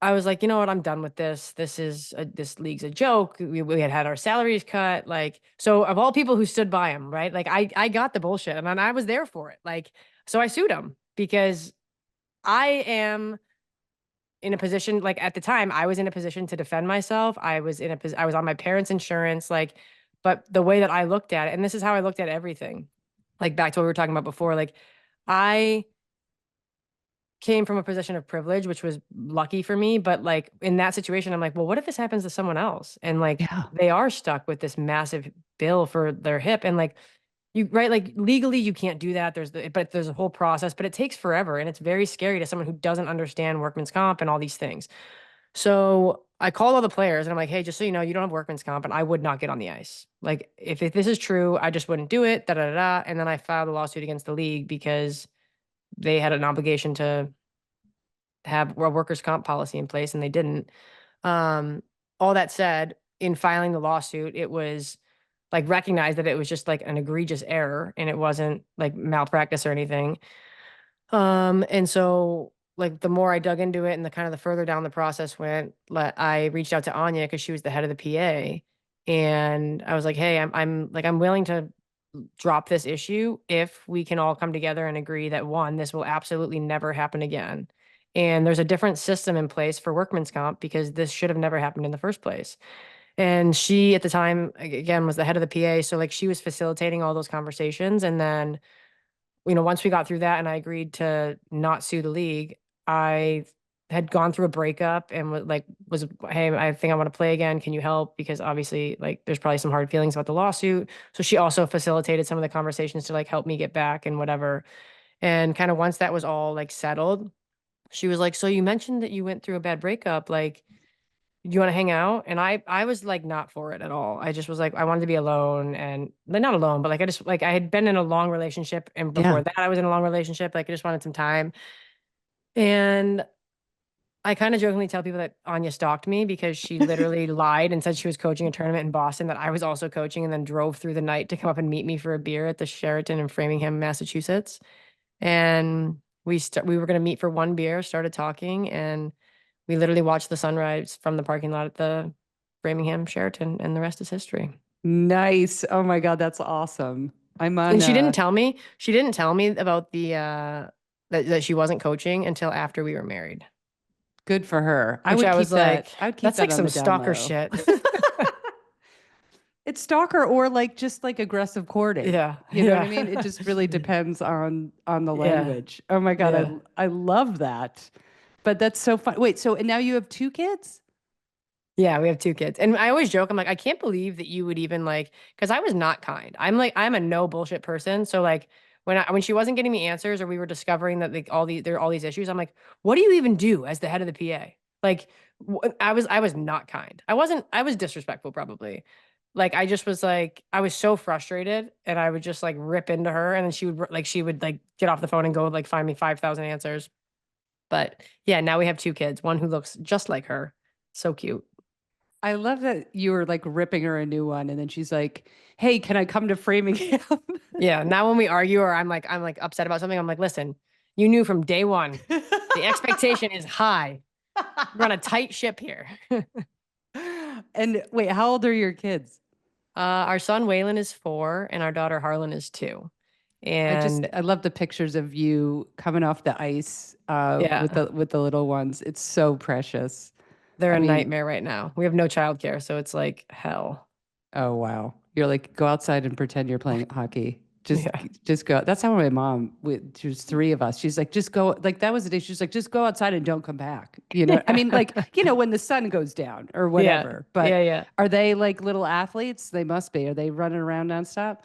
I was like, you know what? I'm done with this. This league's a joke. We had our salaries cut. Like, so of all people who stood by him, right? Like I got the bullshit and I was there for it. Like, so I sued him because I am in a position, like at the time I was in a position to defend myself. I was on my parents' insurance. Like, but the way that I looked at it, and this is how I looked at everything, like back to what we were talking about before, like I came from a position of privilege, which was lucky for me. But like in that situation, I'm like, well, what if this happens to someone else? And like Yeah. they are stuck with this massive bill for their hip. And like you, right, like legally you can't do that. But there's a whole process, but it takes forever. And it's very scary to someone who doesn't understand workman's comp and all these things. So I called all the players and I'm like, hey, just so you know, you don't have workman's comp and I would not get on the ice. Like if this is true, I just wouldn't do it. Da da da. Da. And then I filed a lawsuit against the league because they had an obligation to have a workers' comp policy in place and they didn't. Um, all that said, in filing the lawsuit, it was like recognized that it was just like an egregious error and it wasn't like malpractice or anything. And so like the more I dug into it and the kind of the further down the process went, I reached out to Anya because she was the head of the PA. And I was like, hey, I'm willing to drop this issue if we can all come together and agree that one, this will absolutely never happen again. And there's a different system in place for workman's comp because this should have never happened in the first place. And she at the time, again, was the head of the PA. So like she was facilitating all those conversations. And then, once we got through that and I agreed to not sue the league, I had gone through a breakup and hey, I think I want to play again. Can you help? Because obviously, like, there's probably some hard feelings about the lawsuit. So she also facilitated some of the conversations to like help me get back and whatever. And kind of once that was all like settled, she was like, so you mentioned that you went through a bad breakup. Like, you want to hang out? And I was like not for it at all. I just was like, I wanted to be alone and like, not alone, but like I just like I had been in a long relationship and Yeah. before that I was in a long relationship. Like I just wanted some time. And I kind of jokingly tell people that Anya stalked me because she literally lied and said she was coaching a tournament in Boston that I was also coaching and then drove through the night to come up and meet me for a beer at the Sheraton in Framingham, Massachusetts. And We were going to meet for one beer, started talking, and we literally watched the sunrise from the parking lot at the Framingham Sheraton, and the rest is history. Nice. Oh my God, that's awesome. I'm on And she didn't tell me about the that she wasn't coaching until after we were married, good for her. I which would I keep was like, that. I would keep that's that like on some the down stalker low. shit. It's stalker or like just like aggressive courting. Yeah, You know what I yeah, mean? It just really depends on the yeah, language. Oh my God, yeah. I love that. But that's so fun. Wait, so and now you have two kids? Yeah, we have two kids. And I always joke, I'm like, I can't believe that you would even like, because I was not kind. I'm a no bullshit person. So like when she wasn't getting me answers or we were discovering that like there are all these issues, I'm like, what do you even do as the head of the PA? Like I was not kind. I was disrespectful probably. Like I just was like, I was so frustrated and I would just like rip into her and then she would like get off the phone and go like find me 5,000 answers. But yeah, now we have two kids, one who looks just like her. So cute. I love that you were like ripping her a new one, and then she's like, "Hey, can I come to Framingham?" Yeah, now when we argue or I'm like upset about something, I'm like, listen, you knew from day one. The expectation is high. We're on a tight ship here. And wait, how old are your kids? Our son Waylon is 4 and our daughter Harlan is 2. And I love the pictures of you coming off the ice yeah, with the little ones. It's so precious. they're I a mean, nightmare right now. We have no childcare, so it's like hell. oh wow. You're like go outside and pretend you're playing hockey. Yeah. Just go. That's how my mom there's three of us. She's like, just go. Like that was the day. She's like, just go outside and don't come back. You know, I mean, like, Yeah. you know, when the sun goes down or Yeah. whatever. But Yeah. Yeah. are they like little athletes? They must be. Are they running around nonstop?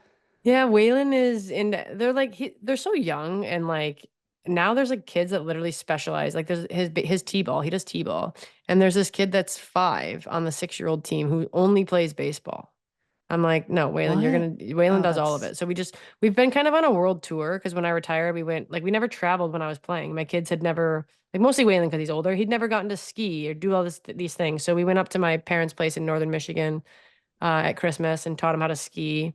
Yeah, Waylon is in they're like they're so young and like now there's like kids that literally specialize. Like there's his T-ball, he does T-ball. And there's this kid that's 5 on the 6-year-old team who only plays baseball. I'm like, no, Waylon, What? Waylon Oh, does all of that's it. So we've been kind of on a world tour because when I retired, we never traveled when I was playing. My kids had never, like mostly Waylon because he's older, he'd never gotten to ski or do all these things. So we went up to my parents' place in northern Michigan at Christmas and taught him how to ski.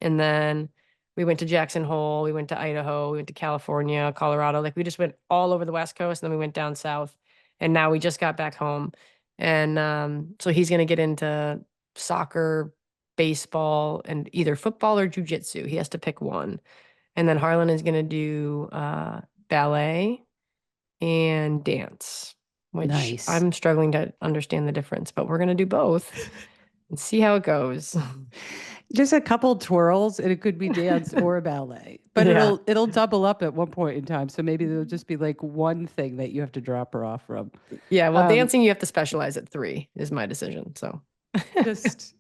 And then we went to Jackson Hole, we went to Idaho, we went to California, Colorado. Like we just went all over the West Coast and then we went down south. And now we just got back home. And so he's going to get into soccer, baseball, and either football or jujitsu. He has to pick one. And then Harlan is going to do ballet and dance, which nice. I'm struggling to understand the difference, but we're going to do both and see how it goes. Just a couple twirls, and it could be dance or a ballet, but Yeah. it'll double up at one point in time. So maybe there'll just be like one thing that you have to drop her off from. Yeah, well, Um, dancing you have to specialize at 3 is my decision. So, just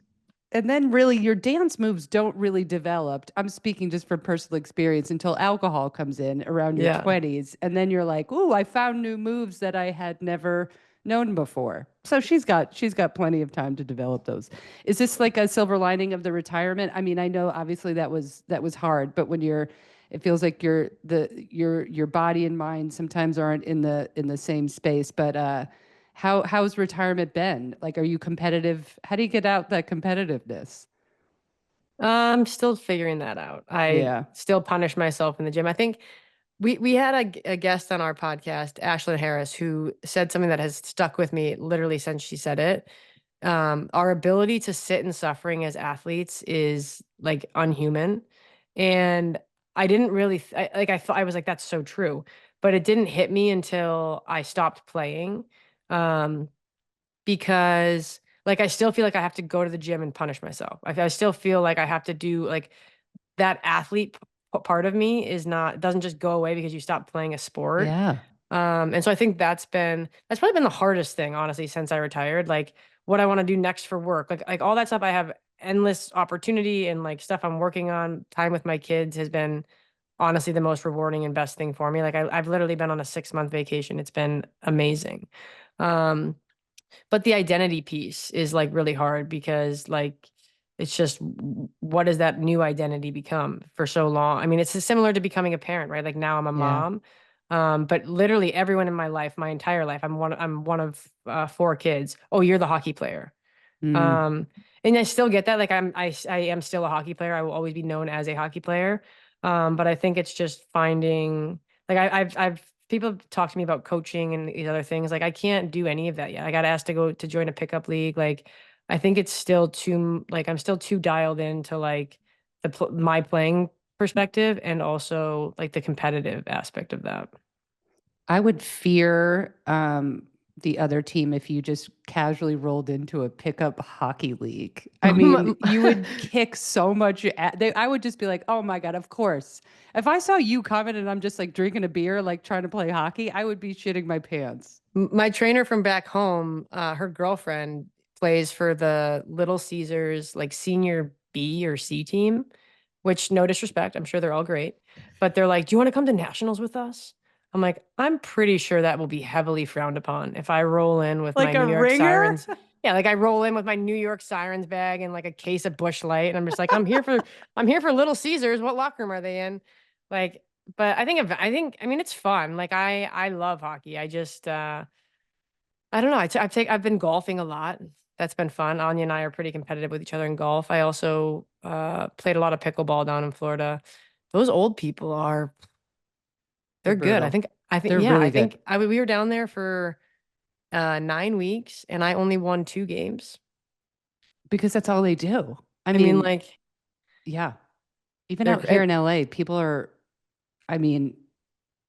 and then really your dance moves don't really develop. I'm speaking just from personal experience until alcohol comes in around your yeah. 20s, and then you're like, "Ooh, I found new moves that I had never known before." So she's got plenty of time to develop those. Is this like a silver lining of the retirement? I mean, I know obviously that was hard, but when you're it feels like your body and mind sometimes aren't in the same space, but how's retirement been? Like, are you competitive? How do you get out that competitiveness? I'm still figuring that out. I Yeah. still punish myself in the gym. I think we had a guest on our podcast, Ashlyn Harris, who said something that has stuck with me literally since she said it. Our ability to sit in suffering as athletes is like unhuman. And I didn't really I was like, that's so true. But it didn't hit me until I stopped playing. Um, because like I still feel like I have to go to the gym and punish myself. I still feel like I have to do like that part of me is not doesn't just go away because you stop playing a sport. Yeah. And so I think that's probably been the hardest thing, honestly, since I retired. Like what I want to do next for work, like all that stuff. I have endless opportunity and like stuff I'm working on. Time with my kids has been honestly the most rewarding and best thing for me. Like I've literally been on a 6-month vacation. It's been amazing. Um, but the identity piece is like really hard because like it's just what does that new identity become for so long? I mean, it's similar to becoming a parent, right? Like now I'm a Yeah. mom. But literally everyone in my life, my entire life, I'm one of 4 kids. Oh, you're the hockey player. Mm. Um, and I still get that. Like I am still a hockey player. I will always be known as a hockey player. But I think it's just finding Like I've people talk to me about coaching and these other things. Like I can't do any of that yet. I got asked to go to join a pickup league. Like I think it's still too like I'm still too dialed into like my playing perspective and also like the competitive aspect of that. I would fear the other team if you just casually rolled into a pickup hockey league. I mean, you would kick so much. I would just be like, oh my God, of course. If I saw you coming and I'm just like drinking a beer, like trying to play hockey, I would be shitting my pants. My trainer from back home, her girlfriend plays for the Little Caesars like senior B or C team, which no disrespect, I'm sure they're all great. But they're like, "Do you want to come to nationals with us?" I'm like, "I'm pretty sure that will be heavily frowned upon if I roll in with my Like a New York ringer? Sirens." Yeah, like I roll in with my New York Sirens bag and like a case of Busch Light, and I'm just like, I'm here for Little Caesars. What locker room are they in?" Like, but I mean it's fun. Like I love hockey. I just I don't know. I've been golfing a lot. That's been fun. Anya and I are pretty competitive with each other in golf. I also played a lot of pickleball down in Florida. Those old people are They're they're good. brutal. I think They're yeah, really good we were down there for 9 weeks and I only won 2 games. because that's all they do. I I mean, mean, like yeah, even they're out here and in LA, people are, I mean,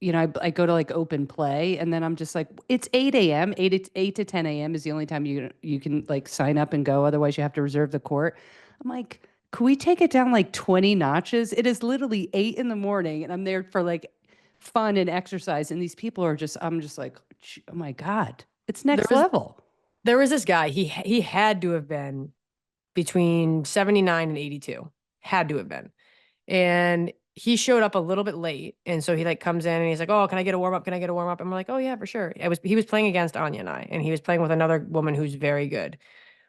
I go to like open play and then I'm just like, it's 8 a.m., 8 to 10 a.m. is the only time you can like sign up and go. Otherwise you have to reserve the court. I'm like, could we take it down like 20 notches? It is literally 8 in the morning and I'm there for like fun and exercise. And these people are just, I'm just like, oh my God, it's there next was level. there was this guy. He had to have been between 79 and 82. Had to have been. And he showed up a little bit late. And so he like comes in and he's like, "Oh, can I get a warm up? Can I get a warm up?" And we're like, "Oh yeah, for sure." He was playing against Anya and I, and he was playing with another woman who's very good.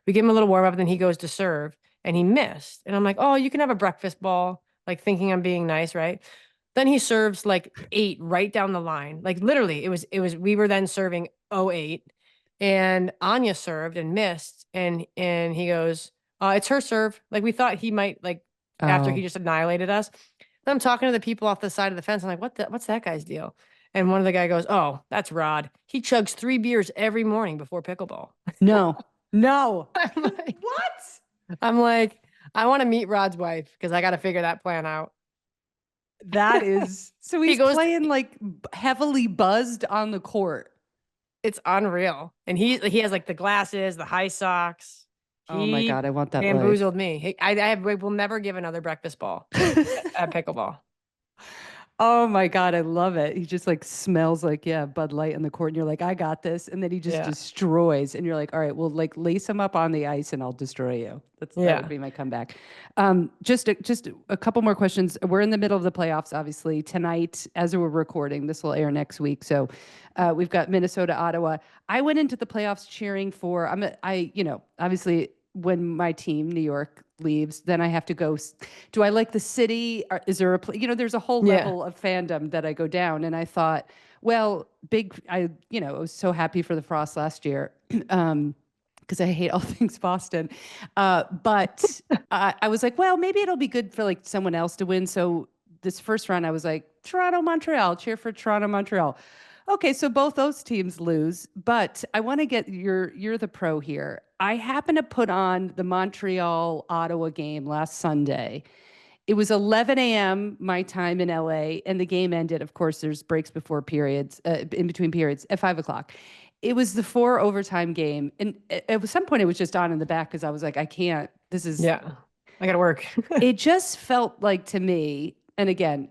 We give him a little warm up, and then he goes to serve and he missed. And I'm like, "Oh, you can have a breakfast ball," like thinking I'm being nice, right? Then he serves like eight right down the line. Like literally, we were then serving 08 and Anya served and missed. And he goes, it's her serve. Like we thought he might like after he Oh, just annihilated us. Then I'm talking to the people off the side of the fence. I'm like, what's that guy's deal? And one of the guy goes, "Oh, that's Rod. He chugs 3 beers every morning before pickleball." no, no. I'm like, What? I'm like, I want to meet Rod's wife because I got to figure that plan out. That is, so He he's goes, playing like heavily buzzed on the court. it's unreal. And he has like the glasses, the high socks. Oh my He God, I want that life. bamboozled me. I will never give another breakfast ball at pickleball. Oh my God, I love it. He just like smells like, yeah, Bud Light in the court. And you're like, I got this. And then he just Yeah. destroys. And you're like, all right, well, like lace him up on the ice and I'll destroy you. That would Yeah. be my comeback. Just a couple more questions. We're in the middle of the playoffs, obviously. Tonight, as we're recording, this will air next week. So we've got Minnesota, Ottawa. I went into the playoffs cheering for, obviously when my team, New York, leaves, then I have to go. Do I like the city? Or is there there's a whole Yeah. level of fandom that I go down. And I thought, well, I was so happy for the Frost last year. Because I hate all things Boston. But I was like, well, maybe it'll be good for like someone else to win. So this first round, I was like, Toronto, Montreal, cheer for Toronto, Montreal. Okay, so both those teams lose, but I want to get you're the pro here. I happened to put on the Montreal Ottawa game last Sunday. It was 11 a.m. my time in LA, and the game ended. Of course, there's breaks before periods, in between periods at 5 o'clock. It was the four overtime game, and at some point it was just on in the back because I was like, I can't. This is. Yeah. I gotta work. It just felt like to me, and again,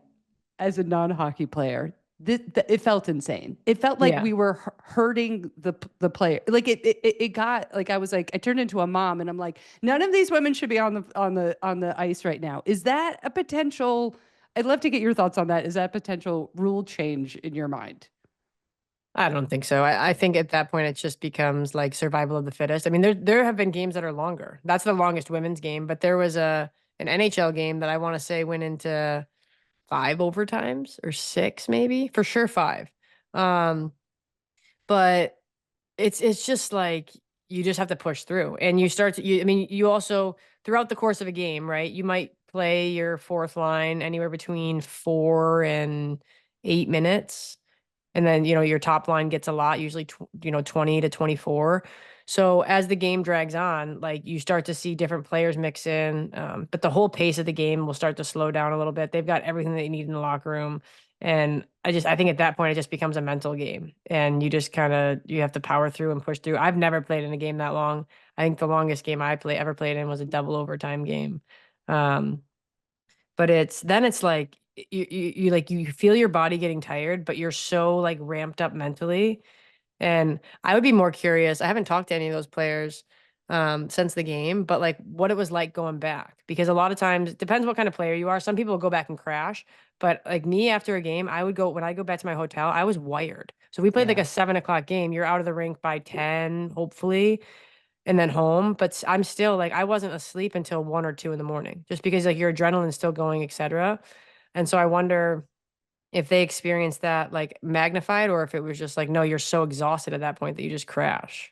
as a non-hockey player, it felt insane. It felt like Yeah. we were hurting the player. Like it got like I was like I turned into a mom, and I'm like, none of these women should be on the ice right now. Is that a potential? I'd love to get your thoughts on that. Is that a potential rule change in your mind? I don't think so. I think at that point it just becomes like survival of the fittest. I mean, there have been games that are longer. That's the longest women's game, but there was an NHL game that I want to say went into 5 overtimes or six, maybe for sure five. Um, but it's just like you just have to push through and you start to I mean, you also throughout the course of a game, right? You might play your fourth line anywhere between 4 and 8 minutes. And then, your top line gets a lot, usually, 20 to 24. So as the game drags on, like you start to see different players mix in, but the whole pace of the game will start to slow down a little bit. They've got everything they need in the locker room. And I think at that point, it just becomes a mental game and you have to power through and push through. I've never played in a game that long. I think the longest game ever played in was a double overtime game. Um, but it's like you feel your body getting tired, but you're so like ramped up mentally. And I would be more curious. I haven't talked to any of those players since the game, but like what it was like going back. Because a lot of times it depends what kind of player you are. Some people will go back and crash. But like me after a game, when I go back to my hotel, I was wired. So we played like a Yeah. 7 o'clock game. You're out of the rink by 10, hopefully, and then home. But I'm still like I wasn't asleep until 1 or 2 in the morning, just because like your adrenaline's still going, etc. And so I wonder if they experienced that like magnified, or if it was just like, no, you're so exhausted at that point that you just crash.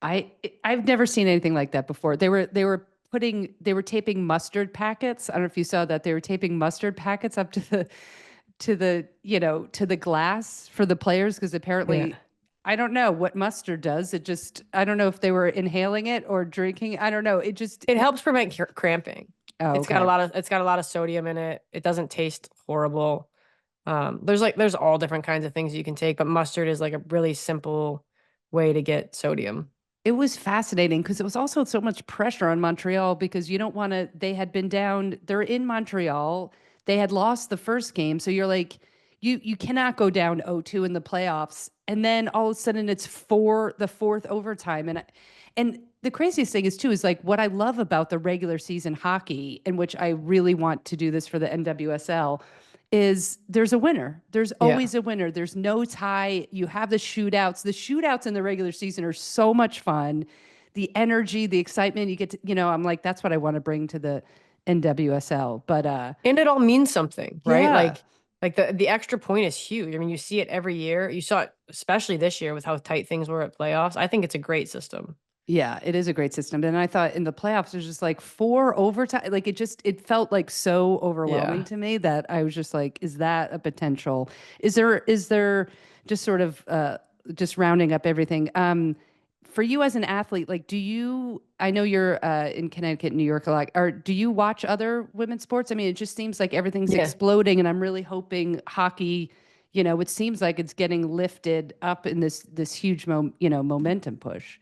I I've never seen anything like that before. They were taping mustard packets. I don't know if you saw that. They were taping mustard packets up to the glass for the players because Yeah. apparently I don't know what mustard does. It just I don't know if they were inhaling it or drinking. I don't know. It just It helps prevent cramping. oh, okay. It's got a lot of sodium in it. It doesn't taste horrible. There's all different kinds of things you can take, but mustard is like a really simple way to get sodium. It was fascinating because it was also so much pressure on Montreal because you don't want to, they had been down, they're in Montreal. They had lost the first game. So you're like, you cannot go down 0-2 in the playoffs. And then all of a sudden it's the fourth overtime. And the craziest thing is too, is like what I love about the regular season hockey, in which I really want to do this for the NWSL, is there's a winner. There's Yeah. always a winner. There's no tie. You have the shootouts. The shootouts in the regular season are so much fun. The energy, the excitement you get to, I'm like, that's what I want to bring to the NWSL. But And it all means something, right? yeah. Like the extra point is huge. I mean, you see it every year. You saw it especially this year with how tight things were at playoffs. I think it's a great system. Yeah, it is a great system. And I thought in the playoffs, there's just like four overtime. Like it felt like so overwhelming Yeah. to me that I was just like, is that a potential? Is there just sort of just rounding up everything? For you as an athlete, like, I know you're in Connecticut, New York a lot, or do you watch other women's sports? I mean, it just seems like everything's Yeah. exploding and I'm really hoping hockey, it seems like it's getting lifted up in this huge momentum push.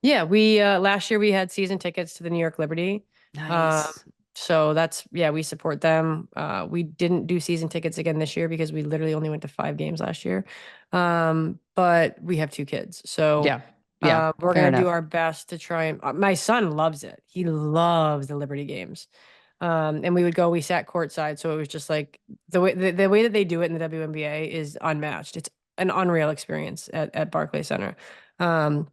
Yeah, we last year we had season tickets to the New York Liberty. Um, Nice. so we support them. We didn't do season tickets again this year because we literally only went to 5 games last year. But we have 2 kids. So Yeah. Yeah. we're Fair gonna do enough. our best to try and my son loves it. He loves the Liberty games. And we sat courtside, so it was just like the way that they do it in the WNBA is unmatched. It's an unreal experience at Barclays Center. Um,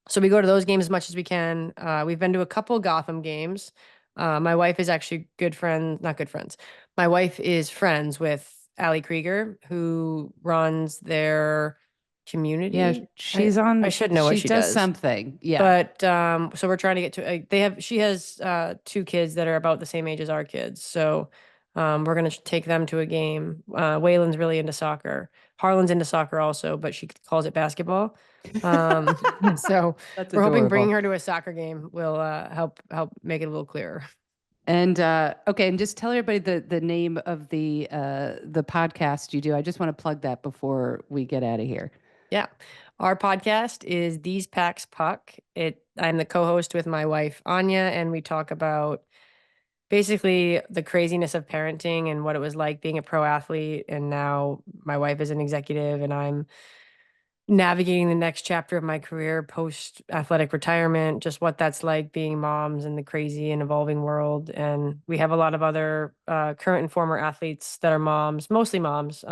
so we go to those games as much as we can. We've been to a couple Gotham games. My wife is actually not good friends. My wife is friends with Allie Krieger, who runs their Yeah. community. I should know what She she does does. something. Yeah. But so we're trying to get to she has 2 kids that are about the same age as our kids. So we're gonna take them to a game. Waylon's really into soccer. Harlan's into soccer also, but she calls it basketball. Um, so That's we're hoping bringing adorable. her to a soccer game will help make it a little clearer. And okay, and just tell everybody the name of the podcast you do. I just want to plug that before we get out of here. Yeah. Our podcast is These Packs Puck. I'm the co-host with my wife Anya, and we talk about basically the craziness of parenting and what it was like being a pro athlete. And now my wife is an executive, and I'm navigating the next chapter of my career post athletic retirement, just what that's like being moms in the crazy and evolving world. And we have a lot of other current and former athletes that are moms, mostly moms,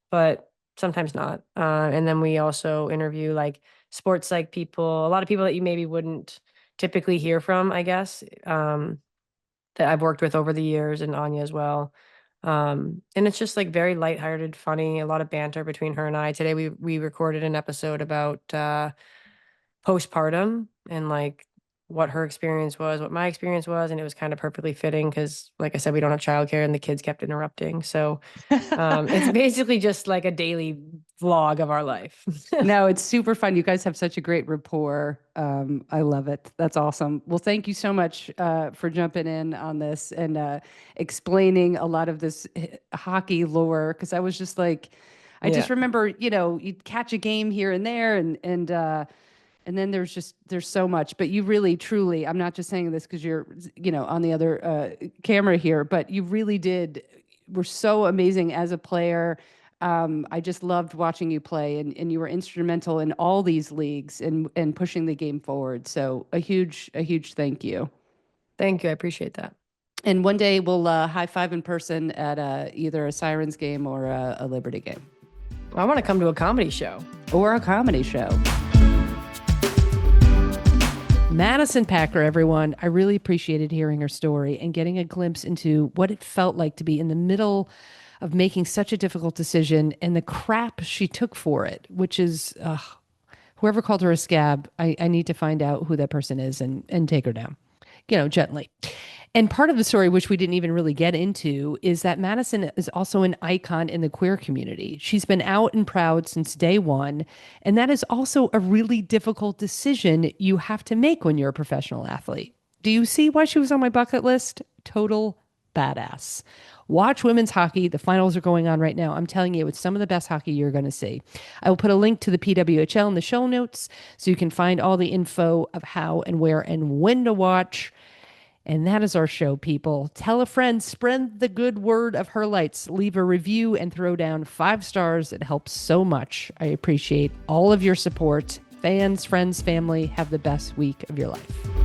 but sometimes not. And then we also interview like sports psych people, a lot of people that you maybe wouldn't typically hear from, I guess, that I've worked with over the years, and Anya as well. And it's just like very lighthearted, funny, a lot of banter between her and I. Today we recorded an episode about postpartum and like what her experience was, what my experience was, and it was kind of perfectly fitting because, like I said, we don't have childcare and the kids kept interrupting. So it's basically just like a daily vlog of our life. No, it's super fun. You guys have such a great rapport. I love it. That's awesome. Well, thank you so much for jumping in on this and explaining a lot of this hockey lore. Because I was just like, I Yeah. just remember, you'd catch a game here and there, and then there's so much. But you really, truly, I'm not just saying this because you're, on the other camera here, but you really were so amazing as a player. I just loved watching you play, and you were instrumental in all these leagues and pushing the game forward. So a huge thank you. Thank you. I appreciate that. And one day we'll high five in person at either a Sirens game or a Liberty game. I want to come to a comedy show. Or a comedy show. Madison Packer, everyone. I really appreciated hearing her story and getting a glimpse into what it felt like to be in the middle of making such a difficult decision and the crap she took for it, which is whoever called her a scab, I need to find out who that person is and take her down, gently. And part of the story, which we didn't even really get into, is that Madison is also an icon in the queer community. She's been out and proud since day one. And that is also a really difficult decision you have to make when you're a professional athlete. Do you see why she was on my bucket list? Total badass. Watch women's hockey. The finals are going on right now. I'm telling you, it's some of the best hockey you're going to see. I will put a link to the PWHL in the show notes so you can find all the info of how and where and when to watch. And that is our show, people. Tell a friend, spread the good word of Her Lights, leave a review, and throw down 5 stars. It helps so much. I appreciate all of your support. Fans, friends, family, have the best week of your life.